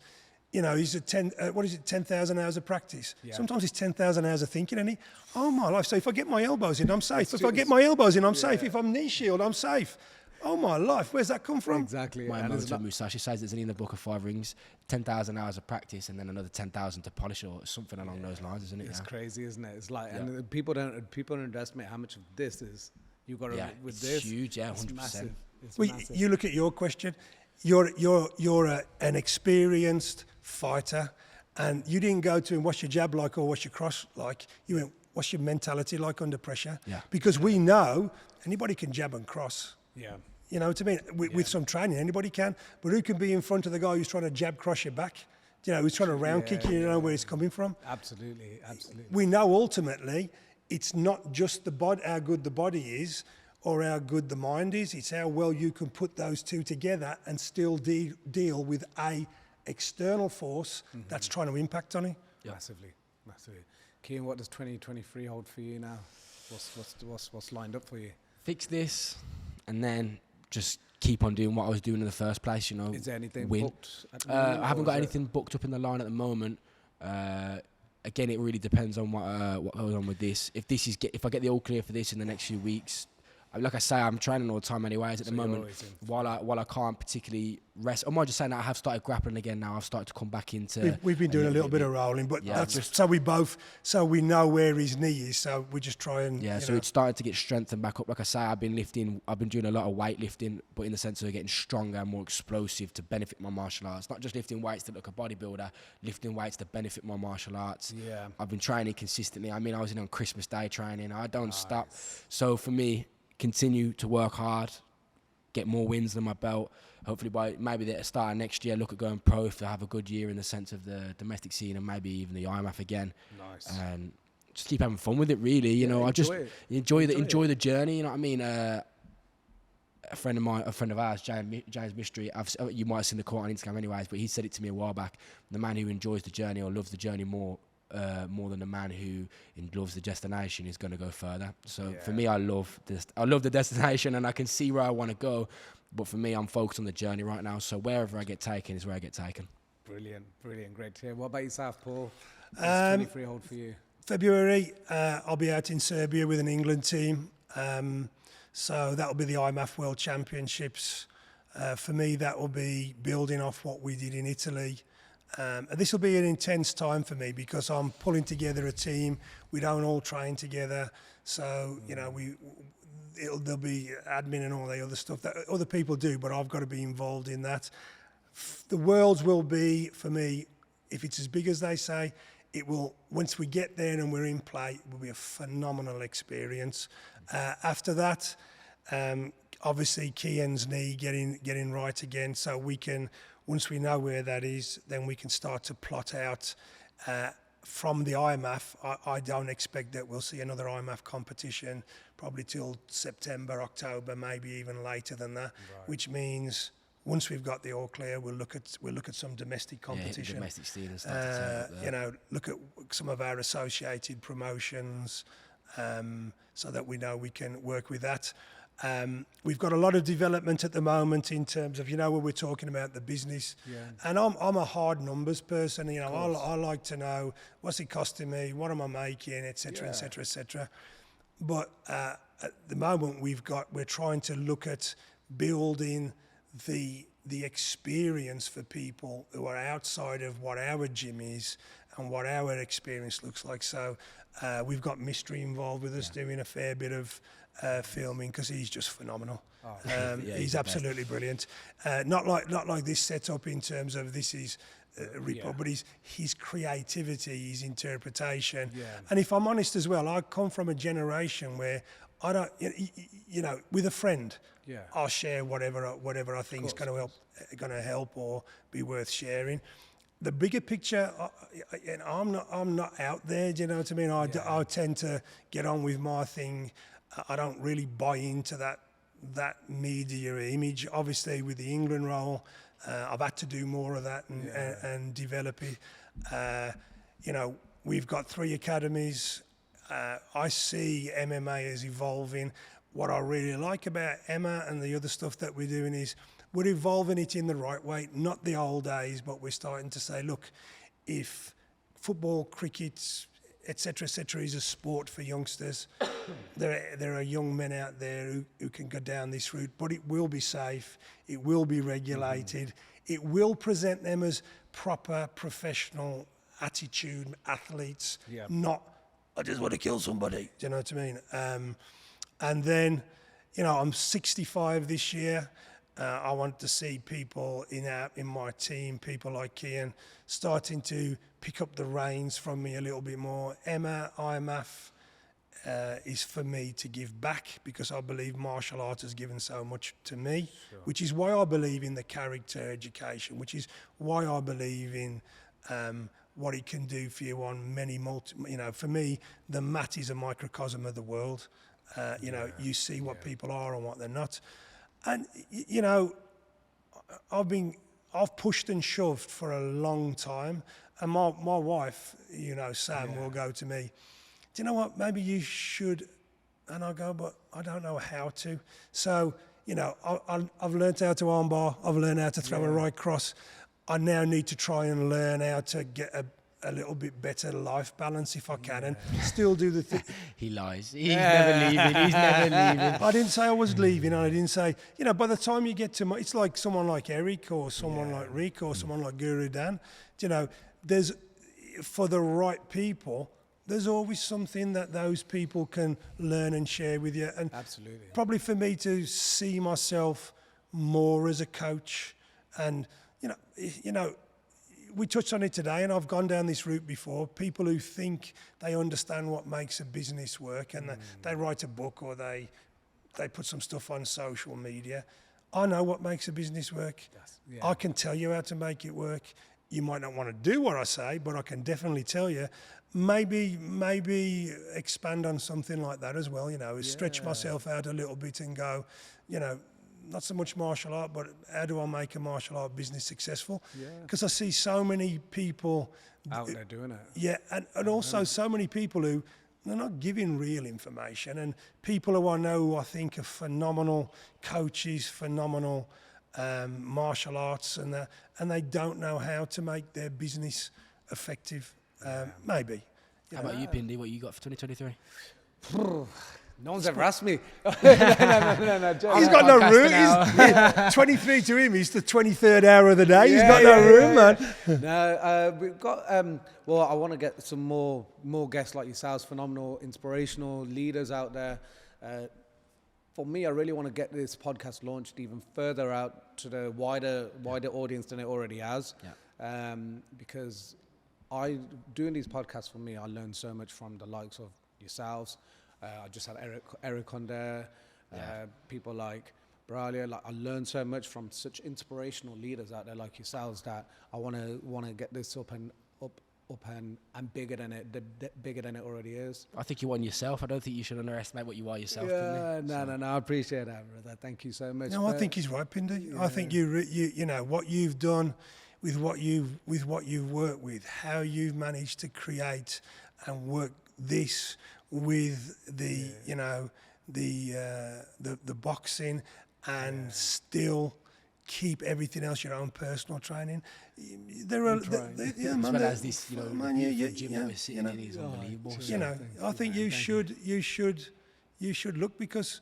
C: you know, he's 10,000 hours of practice. Yeah. Sometimes it's 10,000 hours of thinking, and oh my life. So if I get my elbows in, I'm safe. If I get my elbows in, I'm safe. If I'm knee shield, I'm safe. Oh my life, where's that come from?
B: Exactly.
D: Miyamoto Musashi says it's in the Book of Five Rings, 10,000 hours of practice and then another 10,000 to polish, or something along those lines, isn't it?
B: It's crazy, isn't it? It's like, and people don't underestimate how much of this is. You got to with this.
D: It's huge, 100%.
B: It's massive.
C: Well, you look at your question. You're an experienced fighter, and you didn't go to him, what's your jab like or what's your cross like? You went, what's your mentality like under pressure?
D: Yeah.
C: Because we know anybody can jab and cross.
B: Yeah.
C: You know what I mean? With some training, anybody can. But who can be in front of the guy who's trying to jab cross your back? You know, who's trying to round kick you, you know where it's coming from?
B: Absolutely.
C: We know ultimately it's not just how good the body is or how good the mind is. It's how well you can put those two together and still deal with a external force that's trying to impact on you.
B: Yeah. Massively. Kean, what does 2023 hold for you now? What's lined up for you?
D: Fix this, and then just keep on doing what I was doing in the first place, you know.
B: Is there anything booked at the moment?
D: I haven't got anything booked up in the line at the moment. Again, it really depends on what goes on with this. If I get the all clear for this in the next few weeks, like I say, I'm training all the time anyways at the moment. While I can't particularly rest. I might just say that I have started grappling again now. I've started to come back into.
C: We've been doing a little bit of rolling, but that's just so we know where his knee is. So we just try and
D: it's started to get strengthened back up. Like I say, I've been doing a lot of weightlifting, but in the sense of getting stronger and more explosive to benefit my martial arts. Not just lifting weights to look a bodybuilder, lifting weights to benefit my martial arts.
B: Yeah.
D: I've been training consistently. I mean, I was in on Christmas Day training. I don't stop. So for me, continue to work hard, get more wins than my belt. Hopefully by maybe the start of next year, look at going pro if I have a good year in the sense of the domestic scene and maybe even the IMF again.
B: Nice.
D: And just keep having fun with it, really. You know, I just enjoy the journey. You know what I mean? A friend of ours, James Mystery. You might have seen the quote on Instagram, anyways, but he said it to me a while back. The man who enjoys the journey or loves the journey more than the man who loves the destination is going to go further. So for me, I love the destination, and I can see where I want to go. But for me, I'm focused on the journey right now. So wherever I get taken is where I get taken.
B: Brilliant, great to hear. What about yourself, Paul? What's 23 hold for you?
C: February, I'll be out in Serbia with an England team. So that'll be the IMAF World Championships. For me, that will be building off what we did in Italy. And this will be an intense time for me because I'm pulling together a team. We don't all train together. So, you know, there'll be admin and all the other stuff that other people do, but I've got to be involved in that. The Worlds will be, for me, if it's as big as they say, it will, once we get there and we're in play, it will be a phenomenal experience. After that, obviously Kean's knee getting right again, so we can, once we know where that is, then we can start to plot out from the IMAF. I don't expect that we'll see another IMAF competition probably till September, October, maybe even later than that, which means once we've got the all clear, we'll look at some domestic competition.
D: Domestic scene and stuff.
C: You know, look at some of our associated promotions, so that we know we can work with that. We've got a lot of development at the moment in terms of, you know, when we're talking about the business. And I'm a hard numbers person. You know, I like to know what's it costing me, what am I making, etc., etc., etc. But at the moment, we're trying to look at building the experience for people who are outside of what our gym is, and what our experience looks like. So we've got Mystery involved with us doing a fair bit of filming because he's just phenomenal. He's absolutely brilliant. Not like this setup in terms of this is but his creativity, his interpretation. And if I'm honest as well, I come from a generation where I don't, with a friend, I'll share whatever I think is going to help or be worth sharing. The bigger picture, I'm not out there. Do you know what I mean? I tend to get on with my thing. I don't really buy into that media image. Obviously, with the England role, I've had to do more of that and develop it. We've got 3 academies. I see MMA as evolving. What I really like about Emma and the other stuff that we're doing is we're evolving it in the right way, not the old days, but we're starting to say, look, if football, cricket, etc., is a sport for youngsters, there are young men out there who can go down this route, but it will be safe, it will be regulated, it will present them as proper professional attitude athletes, not, I just want to kill somebody. Do you know what I mean? And then, I'm 65 this year. I want to see people in my team, people like Kean, starting to pick up the reins from me a little bit more. Emma, IMAF is for me to give back because I believe martial arts has given so much to me, which is why I believe in the character education, which is why I believe in what it can do for you on many for me, the mat is a microcosm of the world. You see what people are and what they're not. And, I've pushed and shoved for a long time. And my wife, Sam, will go to me, do you know what, maybe you should. And I go, but I don't know how to. So, I've learned how to armbar. I've learned how to throw a right cross. I now need to try and learn how to get a little bit better life balance if I can, and still do the thing.
D: He lies. He's never leaving. He's never leaving.
C: I didn't say I was leaving, and I didn't say, by the time you get to it's like someone like Eric or someone like Rick or someone like Guru Dan, there's, for the right people, there's always something that those people can learn and share with you. And
B: absolutely,
C: probably for me to see myself more as a coach, and we touched on it today, and I've gone down this route before. People who think they understand what makes a business work, and they write a book or they put some stuff on social media. I know what makes a business work. I can tell you how to make it work. You might not want to do what I say, but I can definitely tell you. Maybe expand on something like that as well. Stretch myself out a little bit and go, not so much martial art, but how do I make a martial art business successful? Because I see so many people
B: out there doing it.
C: Yeah, and also so many people who they're not giving real information, and people who I know who I think are phenomenal coaches, phenomenal martial arts, and they don't know how to make their business effective. Maybe.
D: How about you, Pindy? What you got for 2023?
B: No one's ever asked me. No.
C: He's got no room. 23 to him, he's the 23rd hour of the day. He's got no room, man.
B: No, we've got, I want to get some more guests like yourselves, phenomenal, inspirational leaders out there. For me, I really want to get this podcast launched even further out to the wider audience than it already has. Because doing these podcasts for me, I learned so much from the likes of yourselves. I just had Eric on there, people like Braulio. I learned so much from such inspirational leaders out there like yourselves that I want to get this up and bigger than it already is.
D: I think you won yourself. I don't think you should underestimate what you are yourself.
B: No, I appreciate that, brother. Thank you so much.
C: No, I think he's right, Pindy. I think you know what you've done with what you've worked with, how you've managed to create and work this with the the boxing and still keep everything else your own personal training. There are
D: as well as this, the gym that we're sitting in is unbelievable.
C: I think you should look, because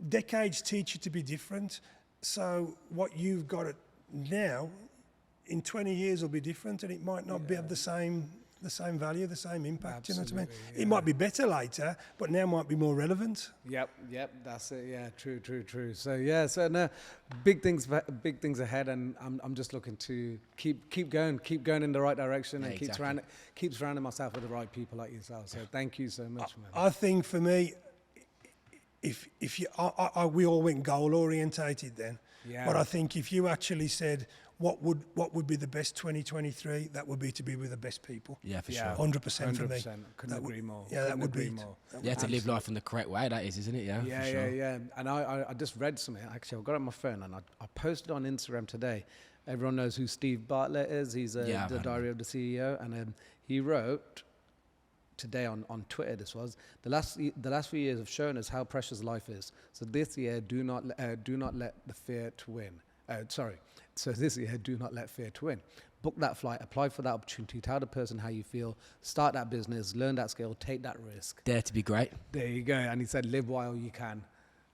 C: decades teach you to be different. So what you've got now in 20 years will be different, and it might not be of the same value, the same impact. You know what I mean?
B: Yeah.
C: It might be better later, but now might be more relevant.
B: Yep, that's it. Yeah, true. So no, big things ahead, and I'm just looking to keep going in the right direction, and keep surrounding myself with the right people like yourself. So thank you so much, man.
C: I think for me, if we all went goal orientated then, but I think if you actually said what would be the best 2023, that would be to be with the best people.
D: Yeah, for sure.
C: 100% for me.
B: Couldn't agree more.
C: Yeah, that would be.
D: You have to live life in the correct way, that is, isn't it? Yeah, for sure.
B: Yeah. And I just read something. Actually, I've got it on my phone, and I posted on Instagram today. Everyone knows who Steve Bartlett is. He's the Diary of the CEO, and he wrote today on Twitter. This was the last few years have shown us how precious life is. So this year, do not let the fear to win. So this year, do not let fear to win. Book that flight, apply for that opportunity, tell the person how you feel, start that business, learn that skill, take that risk.
D: Dare to be great.
B: There you go. And he said, live while you can.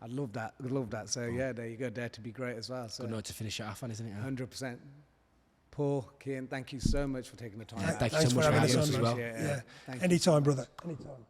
B: I love that. So yeah, there you go. Dare to be great as well. So
D: good note to finish it off on, isn't it?
B: 100%. Paul, Kean, thank you so much for taking the time.
D: Thank you so much for having us as well.
C: Yeah. Anytime, brother. Anytime.